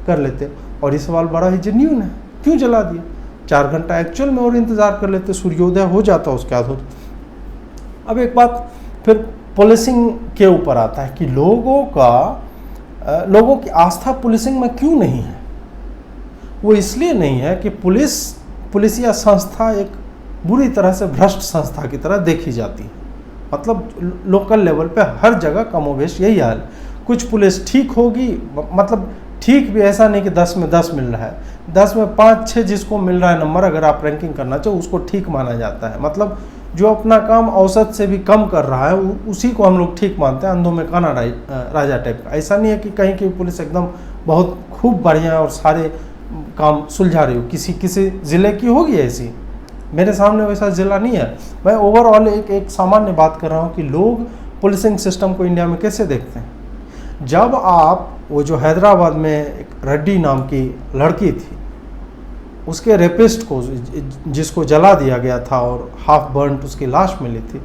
कर लेते। और ये सवाल बड़ा ही जेन्युइन है, क्यों जला दिया, 4 घंटा एक्चुअल में और इंतज़ार कर लेते, सूर्योदय हो जाता उसके बाद। अब एक बात फिर पुलिसिंग के ऊपर आता है कि लोगों की आस्था पुलिसिंग में क्यों नहीं है। वो इसलिए नहीं है कि पुलिसिया संस्था एक बुरी तरह से भ्रष्ट संस्था की तरह देखी जाती है। मतलब लोकल लेवल पे हर जगह कमोवेश यही हाल। कुछ पुलिस ठीक होगी, मतलब ठीक भी ऐसा नहीं कि 10 में 10 मिल रहा है, 10 में 5-6 जिसको मिल रहा है नंबर, अगर आप रैंकिंग करना चाहो उसको ठीक माना जाता है। मतलब जो अपना काम औसत से भी कम कर रहा है उसी को हम लोग ठीक मानते हैं, अंधों में काना राजा टाइप का। ऐसा नहीं है कि कहीं की पुलिस एकदम बहुत खूब बढ़िया है और सारे काम सुलझा रही हो। किसी ज़िले की होगी ऐसी, मेरे सामने वैसा ज़िला नहीं है। मैं ओवरऑल एक सामान्य बात कर रहा हूँ कि लोग पुलिसिंग सिस्टम को इंडिया में कैसे देखते हैं। जब आप वो जो हैदराबाद में एक रेड्डी नाम की लड़की थी, उसके रेपिस्ट को जिसको जला दिया गया था और हाफ बर्न्ड उसकी लाश मिली थी,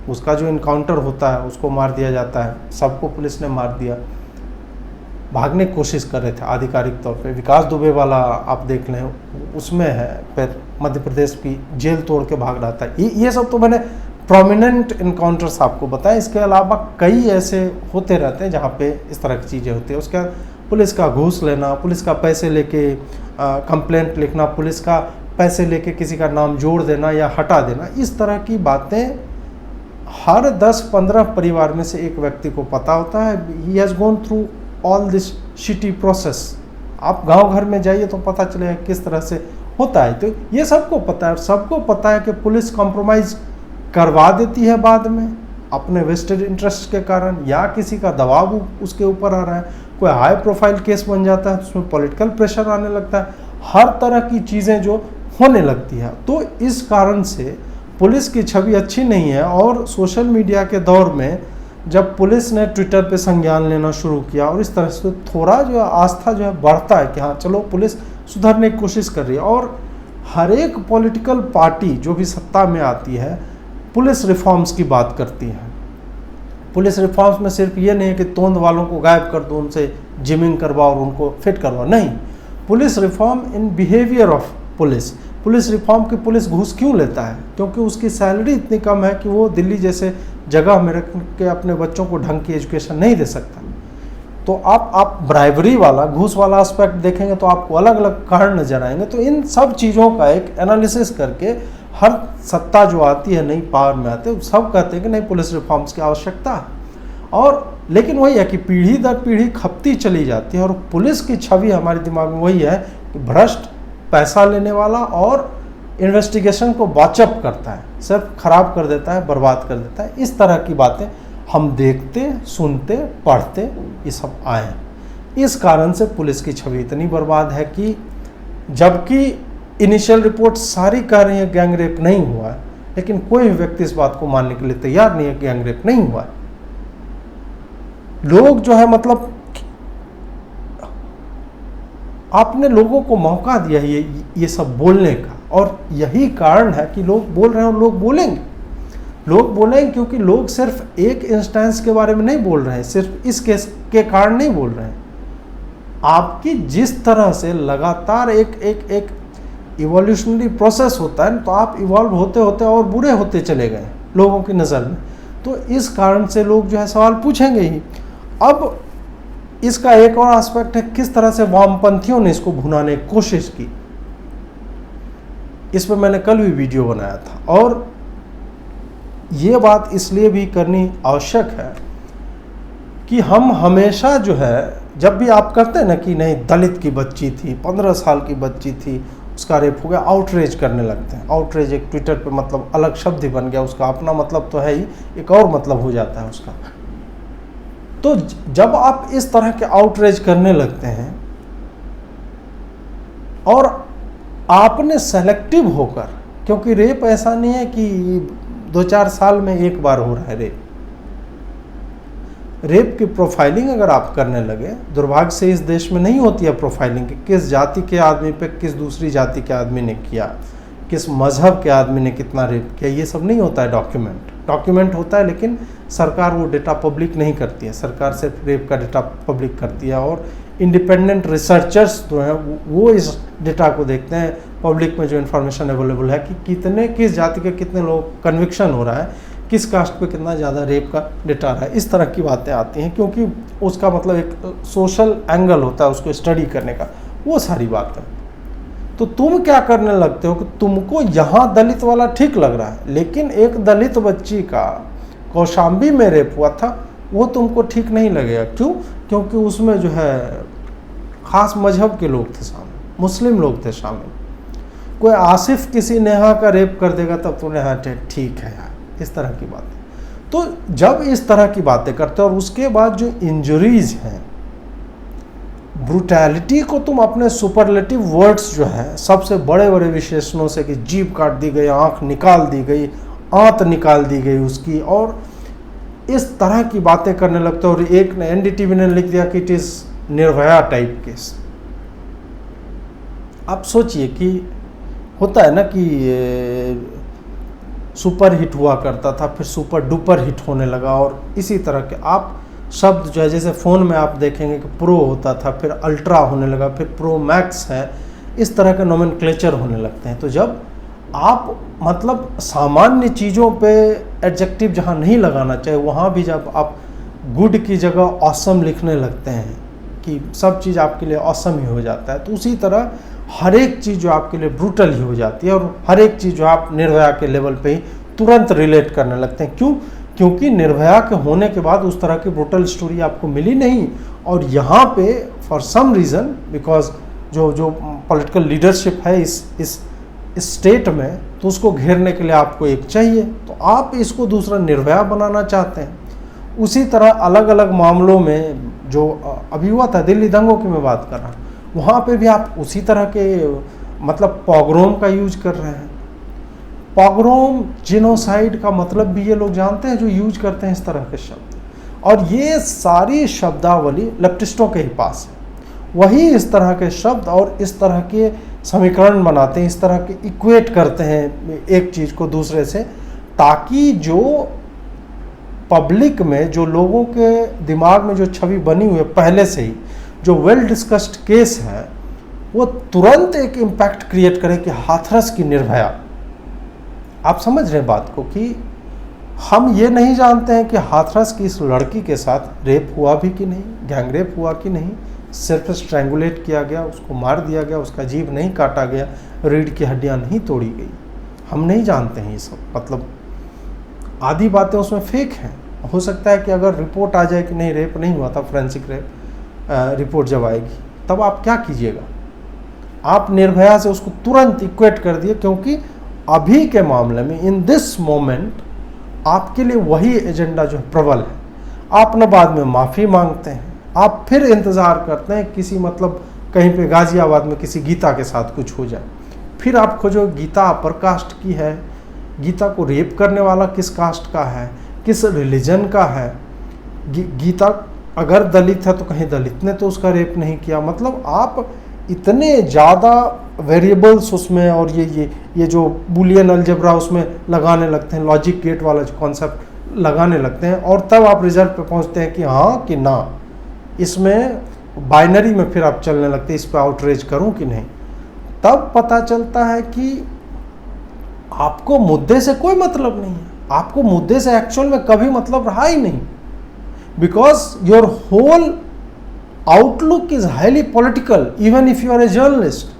उसका जो इनकाउंटर होता है उसको मार दिया जाता है, सबको पुलिस ने मार दिया। भागने की कोशिश कर रहे थे आधिकारिक तौर पे। विकास दुबे वाला आप देख लें, उसमें है, फिर मध्य प्रदेश की जेल तोड़ के भाग रहा था। ये सब तो मैंने प्रोमिनेंट इनकाउंटर्स आपको बताया। इसके अलावा कई ऐसे होते रहते हैं जहाँ पे इस तरह की चीज़ें होती है। उसके बाद पुलिस का घूस लेना, पुलिस का पैसे लेके कंप्लेंट लिखना, पुलिस का पैसे लेके किसी का नाम जोड़ देना या हटा देना, इस तरह की बातें हर 10-15 परिवार में से एक व्यक्ति को पता होता है। He has gone through all this shitty process. आप गांव घर में जाइए तो पता चलेगा किस तरह से होता है। तो ये सबको पता है, सबको पता है कि पुलिस कॉम्प्रोमाइज़ करवा देती है बाद में अपने वेस्टेड इंटरेस्ट के कारण, या किसी का दबाव उसके ऊपर आ रहा है, कोई हाई प्रोफाइल केस बन जाता है, उसमें पॉलिटिकल प्रेशर आने लगता है, हर तरह की चीज़ें जो होने लगती है। तो इस कारण से पुलिस की छवि अच्छी नहीं है। और सोशल मीडिया के दौर में जब पुलिस ने ट्विटर पे संज्ञान लेना शुरू किया और इस तरह से थोड़ा जो आस्था जो है बढ़ता है कि हाँ चलो पुलिस सुधरने की कोशिश कर रही है। और हर एक पॉलिटिकल पार्टी जो भी सत्ता में आती है पुलिस रिफॉर्म्स की बात करती है। पुलिस रिफॉर्म्स में सिर्फ ये नहीं है कि तोंद वालों को गायब कर दो, उनसे जिमिंग करवाओ और उनको फिट करवाओ, नहीं। Police reform in behaviour of police reform की पुलिस घूस क्यों लेता है? क्योंकि उसकी सैलरी इतनी कम है कि वो दिल्ली जैसे जगह में रख के अपने बच्चों को ढंग की एजुकेशन नहीं दे सकता। तो आप ब्राइबरी वाला, घूस वाला एस्पेक्ट देखेंगे तो आपको अलग अलग कारण नजर आएंगे। तो इन सब चीज़ों का एक एनालिसिस करके हर सत्ता जो आती है नई पावर में आते हैं, सब कहते हैं कि नहीं पुलिस रिफॉर्म्स की आवश्यकता है। और लेकिन वही है कि पीढ़ी दर पीढ़ी खपती चली जाती है और पुलिस की छवि हमारे दिमाग में वही है कि भ्रष्ट, पैसा लेने वाला और इन्वेस्टिगेशन को बॉचअप करता है, सिर्फ खराब कर देता है, बर्बाद कर देता है। इस तरह की बातें हम देखते, सुनते, पढ़ते, ये सब आए। इस कारण से पुलिस की छवि इतनी बर्बाद है कि जबकि इनिशियल रिपोर्ट सारी कह रही है गैंग रेप नहीं हुआ है, लेकिन कोई व्यक्ति इस बात को मानने के लिए तैयार नहीं है कि गैंग रेप नहीं हुआ है। लोग जो है मतलब आपने लोगों को मौका दिया ये सब बोलने का, और यही कारण है कि लोग बोल रहे हैं और लोग बोलेंगे। लोग बोलेंगे क्योंकि लोग सिर्फ एक इंस्टेंस के बारे में नहीं बोल रहे हैं, सिर्फ इस केस के कारण नहीं बोल रहे हैं। आपकी जिस तरह से लगातार एक इवोल्यूशनरी प्रोसेस होता है, तो आप इवॉल्व होते होते और बुरे होते चले गए लोगों की नज़र में, तो इस कारण से लोग जो है सवाल पूछेंगे ही। अब इसका एक और एस्पेक्ट है किस तरह से वामपंथियों ने इसको भुनाने की कोशिश की। इस पर मैंने कल भी वीडियो बनाया था, और ये बात इसलिए भी करनी आवश्यक है कि हम हमेशा जो है, जब भी आप करते हैं ना कि नहीं दलित की बच्ची थी, 15 साल की बच्ची थी, उसका रेप हो गया, आउटरेज करने लगते हैं। आउटरेज एक ट्विटर पे मतलब अलग शब्द ही बन गया, उसका अपना मतलब तो है ही, एक और मतलब हो जाता है उसका। तो जब आप इस तरह के आउटरेज करने लगते हैं और आपने सेलेक्टिव होकर, क्योंकि रेप ऐसा नहीं है कि 2-4 साल में एक बार हो रहा है रेप की प्रोफाइलिंग अगर आप करने लगे, दुर्भाग्य से इस देश में नहीं होती है प्रोफाइलिंग कि किस जाति के आदमी पे किस दूसरी जाति के आदमी ने किया, किस मजहब के आदमी ने कितना रेप किया, ये सब नहीं होता है। डॉक्यूमेंट होता है, लेकिन सरकार वो डेटा पब्लिक नहीं करती है। सरकार सिर्फ रेप का डेटा पब्लिक करती है, और इंडिपेंडेंट रिसर्चर्स जो हैं वो इस डेटा को देखते हैं, पब्लिक में जो इन्फॉर्मेशन अवेलेबल है कि किस जाति के कितने लोग कन्विक्शन हो रहा है, किस कास्ट पे कितना ज़्यादा रेप का डेटा रहा है, इस तरह की बातें आती हैं, क्योंकि उसका मतलब एक सोशल एंगल होता है उसको स्टडी करने का, वो सारी बात है। तो तुम क्या करने लगते हो कि तुमको यहाँ दलित वाला ठीक लग रहा है, लेकिन एक दलित बच्ची का कौशाम्बी में रेप हुआ था वो तुमको ठीक नहीं लगेगा। क्यों? क्योंकि उसमें जो है खास मजहब के लोग थे शामिल, मुस्लिम लोग थे शामिल। कोई आसिफ किसी नेहा का रेप कर देगा तब तुमने हाँ ठीक है यार, इस तरह की बातें। तो जब इस तरह की बातें करते हो और उसके बाद जो इंजरीज हैं, ब्रूटैलिटी को तुम अपने सुपरलेटिव वर्ड्स जो है सबसे बड़े बड़े विशेषणों से कि जीभ काट दी गई, आंख निकाल दी गई, आंत निकाल दी गई उसकी, और इस तरह की बातें करने लगते हो। और एक ने एनडीटीवी ने लिख दिया कि it is Nirbhaya type case. आप सोचिए कि होता है ना कि सुपर हिट हुआ करता था, फिर सुपर डुपर हिट होने लगा, और इसी तरह के आप शब्द जो है जैसे फ़ोन में आप देखेंगे कि प्रो होता था, फिर अल्ट्रा होने लगा, फिर प्रो मैक्स है, इस तरह के नोमेनक्लेचर होने लगते हैं। तो जब आप मतलब सामान्य चीज़ों पे एडजेक्टिव जहाँ नहीं लगाना चाहिए, वहाँ भी जब आप गुड की जगह ऑसम लिखने लगते हैं कि सब चीज़ आपके लिए ऑसम ही हो जाता है, तो उसी तरह हर एक चीज़ जो आपके लिए ब्रूटल ही हो जाती है, और हर एक चीज़ जो आप निर्भया के लेवल पे ही तुरंत रिलेट करने लगते हैं। क्यों? क्योंकि निर्भया के होने के बाद उस तरह की ब्रूटल स्टोरी आपको मिली नहीं, और यहाँ पे फॉर सम रीज़न बिकॉज जो पॉलिटिकल लीडरशिप है इस स्टेट में, तो उसको घेरने के लिए आपको एक चाहिए, तो आप इसको दूसरा निर्भया बनाना चाहते हैं। उसी तरह अलग अलग मामलों में जो अभी हुआ था, दिल्ली दंगों की मैं बात कर रहा हूँ, वहाँ पे भी आप उसी तरह के मतलब पॉग्रोम का यूज कर रहे हैं। पॉग्रोम जिनोसाइड का मतलब भी ये लोग जानते हैं जो यूज करते हैं इस तरह के शब्द, और ये सारी शब्दावली लेफ्टिस्टों के ही पास है। वही इस तरह के शब्द और इस तरह के समीकरण बनाते हैं, इस तरह के इक्वेट करते हैं एक चीज़ को दूसरे से, ताकि जो पब्लिक में, जो लोगों के दिमाग में जो छवि बनी हुई है पहले से ही, जो वेल डिस्कस्ड केस है, वो तुरंत एक इम्पैक्ट क्रिएट करे कि हाथरस की निर्भया। आप समझ रहे हैं बात को कि हम ये नहीं जानते हैं कि हाथरस की इस लड़की के साथ रेप हुआ भी कि नहीं, गैंग रेप हुआ कि नहीं, सिर्फ स्ट्रैंगुलेट किया गया, उसको मार दिया गया, उसका जीभ नहीं काटा गया, रीढ़ की हड्डियां नहीं तोड़ी गई, हम नहीं जानते हैं ये सब। मतलब आधी बातें उसमें फेक हैं। हो सकता है कि अगर रिपोर्ट आ जाए कि नहीं रेप नहीं हुआ था, फोरेंसिक रेप रिपोर्ट जब आएगी तब आप क्या कीजिएगा? आप निर्भया से उसको तुरंत इक्वेट कर दिए, क्योंकि अभी के मामले में इन दिस मोमेंट आपके लिए वही एजेंडा जो है प्रबल है। आप न बाद में माफ़ी मांगते हैं, आप फिर इंतज़ार करते हैं किसी मतलब कहीं पे गाज़ियाबाद में किसी गीता के साथ कुछ हो जाए, फिर आप खोजो गीता अपर कास्ट की है, गीता को रेप करने वाला किस कास्ट का है, किस रिलीजन का है। गीता अगर दलित है तो कहीं दलित ने तो उसका रेप नहीं किया। मतलब आप इतने ज़्यादा वेरिएबल्स उसमें और ये जो बुलियन अलजेब्रा उसमें लगाने लगते हैं, लॉजिक गेट वाला जो कॉन्सेप्ट लगाने लगते हैं, और तब आप रिजल्ट पे पहुंचते हैं कि हाँ कि ना। इसमें बाइनरी में फिर आप चलने लगते हैं, इस पर आउटरीच करूं कि नहीं। तब पता चलता है कि आपको मुद्दे से कोई मतलब नहीं है, आपको मुद्दे से एक्चुअल में कभी मतलब रहा ही नहीं, because your whole outlook is highly political even if you are a journalist.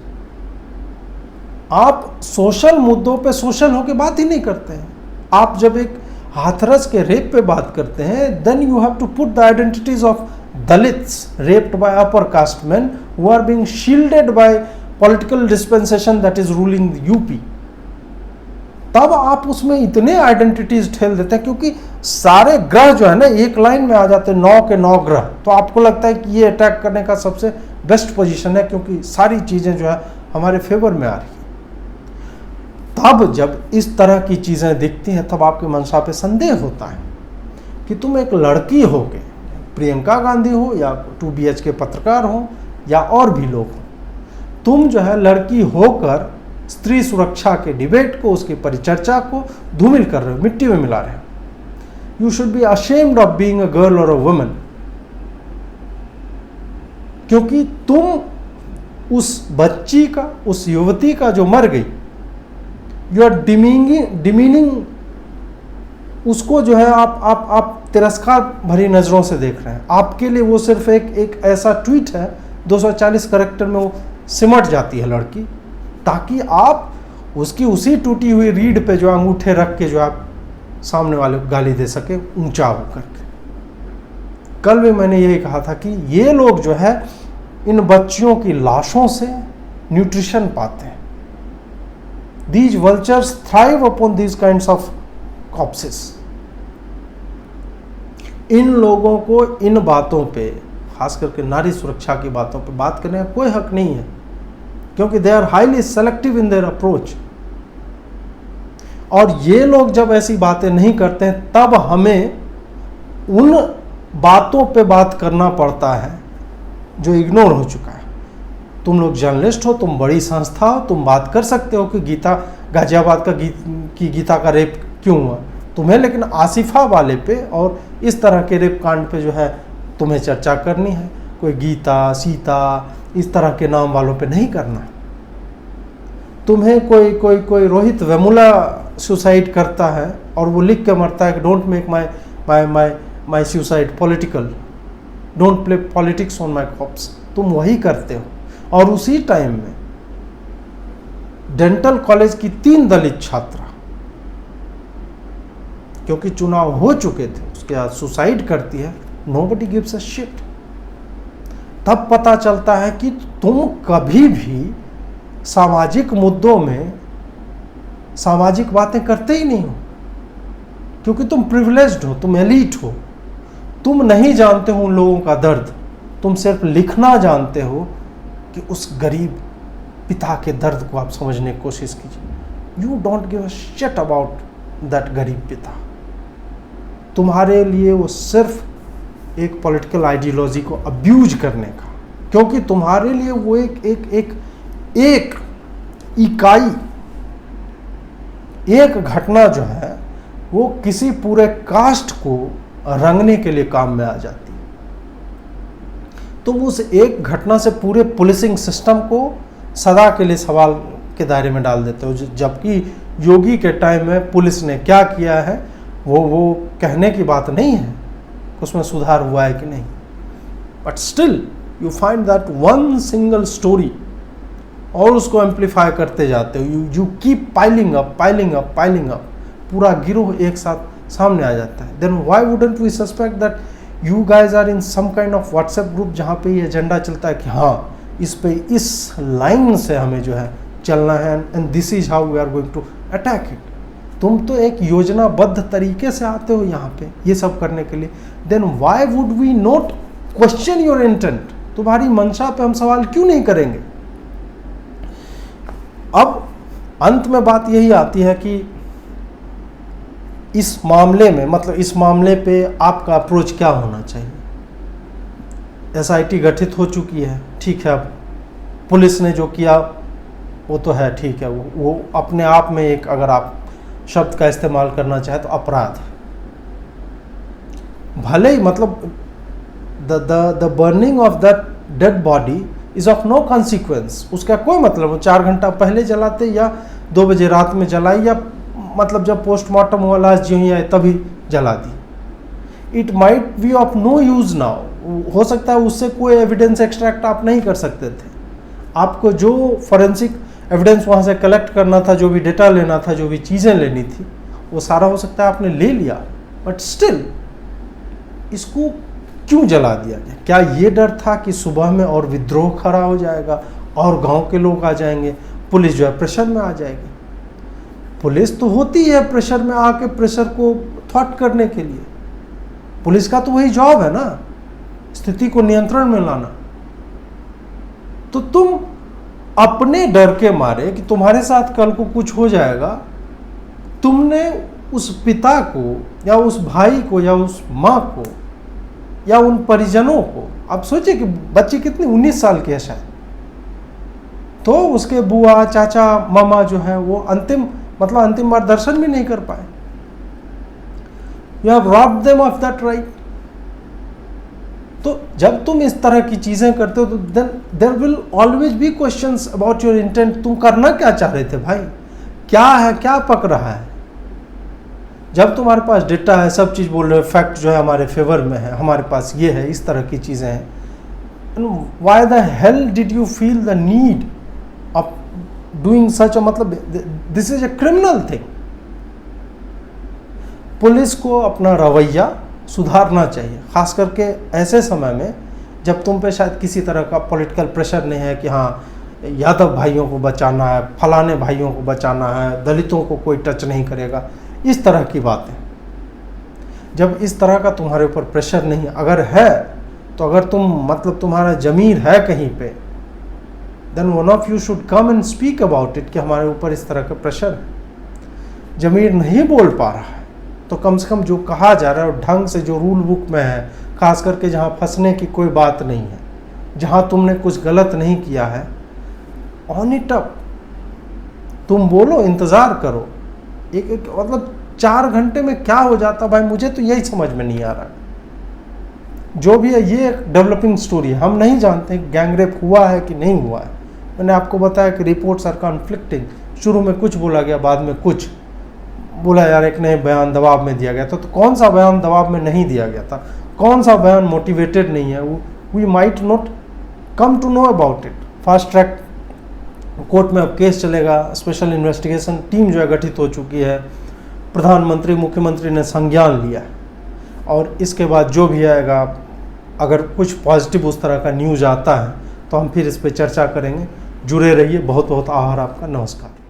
आप सोशल मुद्दों पे सोशल होके बात ही नहीं करते हैं। आप जब एक हाथरस के रेप पे बात करते हैं, then you have to put the identities of Dalits raped by upper caste men who are being shielded by political dispensation that is ruling UP. तब आप उसमें इतने आइडेंटिटीज ठेल देते हैं, क्योंकि सारे ग्रह जो है ना एक लाइन में आ जाते हैं, 9 के 9 ग्रह। तो आपको लगता है कि ये अटैक करने का सबसे बेस्ट पोजीशन है, क्योंकि सारी चीजें जो है हमारे फेवर में आ रही है। तब जब इस तरह की चीजें दिखती हैं, तब आपके मंशा पे संदेह होता है कि तुम एक लड़की हो के, प्रियंका गांधी हो या 2BH के पत्रकार हो या और भी लोग हो, तुम जो है लड़की होकर स्त्री सुरक्षा के डिबेट को, उसकी परिचर्चा को धूमिल कर रहे हो, मिट्टी में मिला रहे हो। You should be ashamed of being a girl और अ वुमन, क्योंकि तुम उस बच्ची का, उस युवती का जो मर गई, यू आर डिमीनिंग उसको जो है आप तिरस्कार भरी नजरों से देख रहे हैं। आपके लिए वो सिर्फ एक ऐसा ट्वीट है, 240 कैरेक्टर में वो सिमट जाती है लड़की, ताकि आप उसकी उसी टूटी हुई रीढ़ पे जो अंगूठे रख के जो आप सामने वाले को गाली दे सके ऊंचा होकर के। कल भी मैंने यही कहा था कि ये लोग जो है इन बच्चियों की लाशों से न्यूट्रिशन पाते हैं। These vultures thrive upon these kinds of corpses. इन लोगों को इन बातों पे, खास करके नारी सुरक्षा की बातों पे बात करने का कोई हक नहीं है, क्योंकि they are highly selective in their approach. और ये लोग जब ऐसी बातें नहीं करते हैं, तब हमें उन बातों पे बात करना पड़ता है जो इग्नोर हो चुका है। तुम लोग जर्नलिस्ट हो, तुम बड़ी संस्था हो, तुम बात कर सकते हो कि गीता गाजियाबाद का गीता का रेप क्यों हुआ तुम्हें, लेकिन आसिफा वाले पे और इस तरह के रेप कांड पे जो है तुम्हें चर्चा करनी है। कोई गीता, सीता इस तरह के नाम वालों पे नहीं करना है। तुम्हें कोई रोहित वेमुला सुसाइड करता है और वो लिख के मरता है कि don't make my suicide political, don't play politics on my corpse, तुम वही करते हो। और उसी टाइम में डेंटल कॉलेज की 3 दलित छात्रा, क्योंकि चुनाव हो चुके थे, उसके बाद सुसाइड करती है, नोबडी गिव्स अ शिट। तब पता चलता है कि तुम कभी भी सामाजिक मुद्दों में सामाजिक बातें करते ही नहीं हो, क्योंकि तुम प्रिविलेज्ड हो, तुम एलीट हो, तुम नहीं जानते हो उन लोगों का दर्द। तुम सिर्फ लिखना जानते हो कि उस गरीब पिता के दर्द को आप समझने की कोशिश कीजिए। You don't give a shit about that गरीब पिता। तुम्हारे लिए वो सिर्फ एक पॉलिटिकल आइडियोलॉजी को अब्यूज करने का, क्योंकि तुम्हारे लिए वो एक इकाई, एक घटना जो है वो किसी पूरे कास्ट को रंगने के लिए काम में आ जाती है। तुम उस एक घटना से पूरे पुलिसिंग सिस्टम को सदा के लिए सवाल के दायरे में डाल देते हो, जबकि योगी के टाइम में पुलिस ने क्या किया है वो कहने की बात नहीं है, उसमें सुधार हुआ है कि नहीं। But still you find that one single storey और उसको एम्पलीफाई करते जाते हो। यू कीप पाइलिंग अप, पूरा गिरोह एक साथ सामने आ जाता है। Then why wouldn't we suspect that you guys are in some kind of WhatsApp group जहाँ पे ये एजेंडा चलता है कि हाँ इस पे इस लाइन से हमें जो है चलना है, and this is how we are going to attack it. तुम तो एक योजनाबद्ध तरीके से आते हो यहाँ पे ये सब करने के लिए, then why would we not question your intent? तुम्हारी मंशा पे हम सवाल क्यों नहीं करेंगे? अब अंत में बात यही आती है कि इस मामले में, मतलब इस मामले पे आपका अप्रोच क्या होना चाहिए? एसआईटी गठित हो चुकी है, ठीक है, अब पुलिस ने जो किया वो तो है, ठीक है, वो अपने आप में एक, अगर आप शब्द का इस्तेमाल करना चाहे तो अपराध है। भले ही मतलब the burning of that dead body is of no consequence, उसका कोई मतलब हो 4 घंटा पहले जलाते या 2 बजे रात में जलाई, या मतलब जब पोस्टमार्टम हुआ लाश जी हुई है तभी जला दी। It might be of no use now, हो सकता है उससे कोई एविडेंस एक्सट्रैक्ट आप नहीं कर सकते थे। आपको जो फॉरेंसिक एविडेंस वहाँ से कलेक्ट करना था, जो भी डेटा लेना था, जो भी चीज़ें लेनी थी, वो सारा हो सकता है आपने ले लिया, बट स्टिल इसको क्यों जला दिया गया? क्या ये डर था कि सुबह में और विद्रोह खड़ा हो जाएगा और गांव के लोग आ जाएंगे, पुलिस जो है प्रेशर में आ जाएगी? पुलिस तो होती है प्रेशर में आके प्रेशर को थ्वाट करने के लिए, पुलिस का तो वही जॉब है ना, स्थिति को नियंत्रण में लाना। तो तुम अपने डर के मारे कि तुम्हारे साथ कल को कुछ हो जाएगा, तुमने उस पिता को या उस भाई को या उस माँ को या उन परिजनों को, आप सोचिए कि बच्ची कितनी 19 साल की है शायद, तो उसके बुआ चाचा मामा जो है वो अंतिम बार दर्शन भी नहीं कर पाए। You have robbed them of that right. तो जब तुम इस तरह की चीजें करते हो तो then there will always be questions about your intent. तुम करना क्या चाह रहे थे भाई, क्या है, क्या पक रहा है? जब तुम्हारे पास डेटा है, सब चीज़ बोल रहे हो, फैक्ट जो है हमारे फेवर में है, हमारे पास ये है, इस तरह की चीज़ें हैं, why the hell did you feel the need of doing such a, मतलब this is a criminal thing. Police को अपना रवैया सुधारना चाहिए, खास करके ऐसे समय में जब तुम पे शायद किसी तरह का पॉलिटिकल प्रेशर नहीं है कि हाँ यादव भाइयों को बचाना है, फलाने भाइयों को बचाना है, दलितों को कोई टच नहीं करेगा, इस तरह की बातें। जब इस तरह का तुम्हारे ऊपर प्रेशर नहीं, अगर है तो अगर तुम मतलब तुम्हारा जमीर है कहीं पे, then one of you should come and speak about it कि हमारे ऊपर इस तरह का प्रेशर है। जमीर नहीं बोल पा रहा है तो कम से कम जो कहा जा रहा है और ढंग से जो रूल बुक में है, खास करके जहाँ फंसने की कोई बात नहीं है, जहाँ तुमने कुछ गलत नहीं किया है, ऑन इट अप तुम बोलो, इंतज़ार करो। एक मतलब 4 घंटे में क्या हो जाता भाई, मुझे तो यही समझ में नहीं आ रहा। जो भी है ये एक डेवलपिंग स्टोरी है, हम नहीं जानते गैंग रेप हुआ है कि नहीं हुआ है। मैंने आपको बताया कि रिपोर्ट्स आर कॉन्फ्लिक्टिंग, शुरू में कुछ बोला गया, बाद में कुछ बोला, यार एक नए बयान दबाव में दिया गया था। तो कौन सा बयान दबाव में नहीं दिया गया था, कौन सा बयान मोटिवेटेड नहीं है, we might not come to know about it. Fast track court में अब केस चलेगा, स्पेशल इन्वेस्टिगेशन टीम जो है गठित हो चुकी है, प्रधानमंत्री मुख्यमंत्री ने संज्ञान लिया है, और इसके बाद जो भी आएगा, अगर कुछ पॉजिटिव उस तरह का न्यूज़ आता है तो हम फिर इस पर चर्चा करेंगे। जुड़े रहिए, बहुत बहुत आभार आपका, नमस्कार।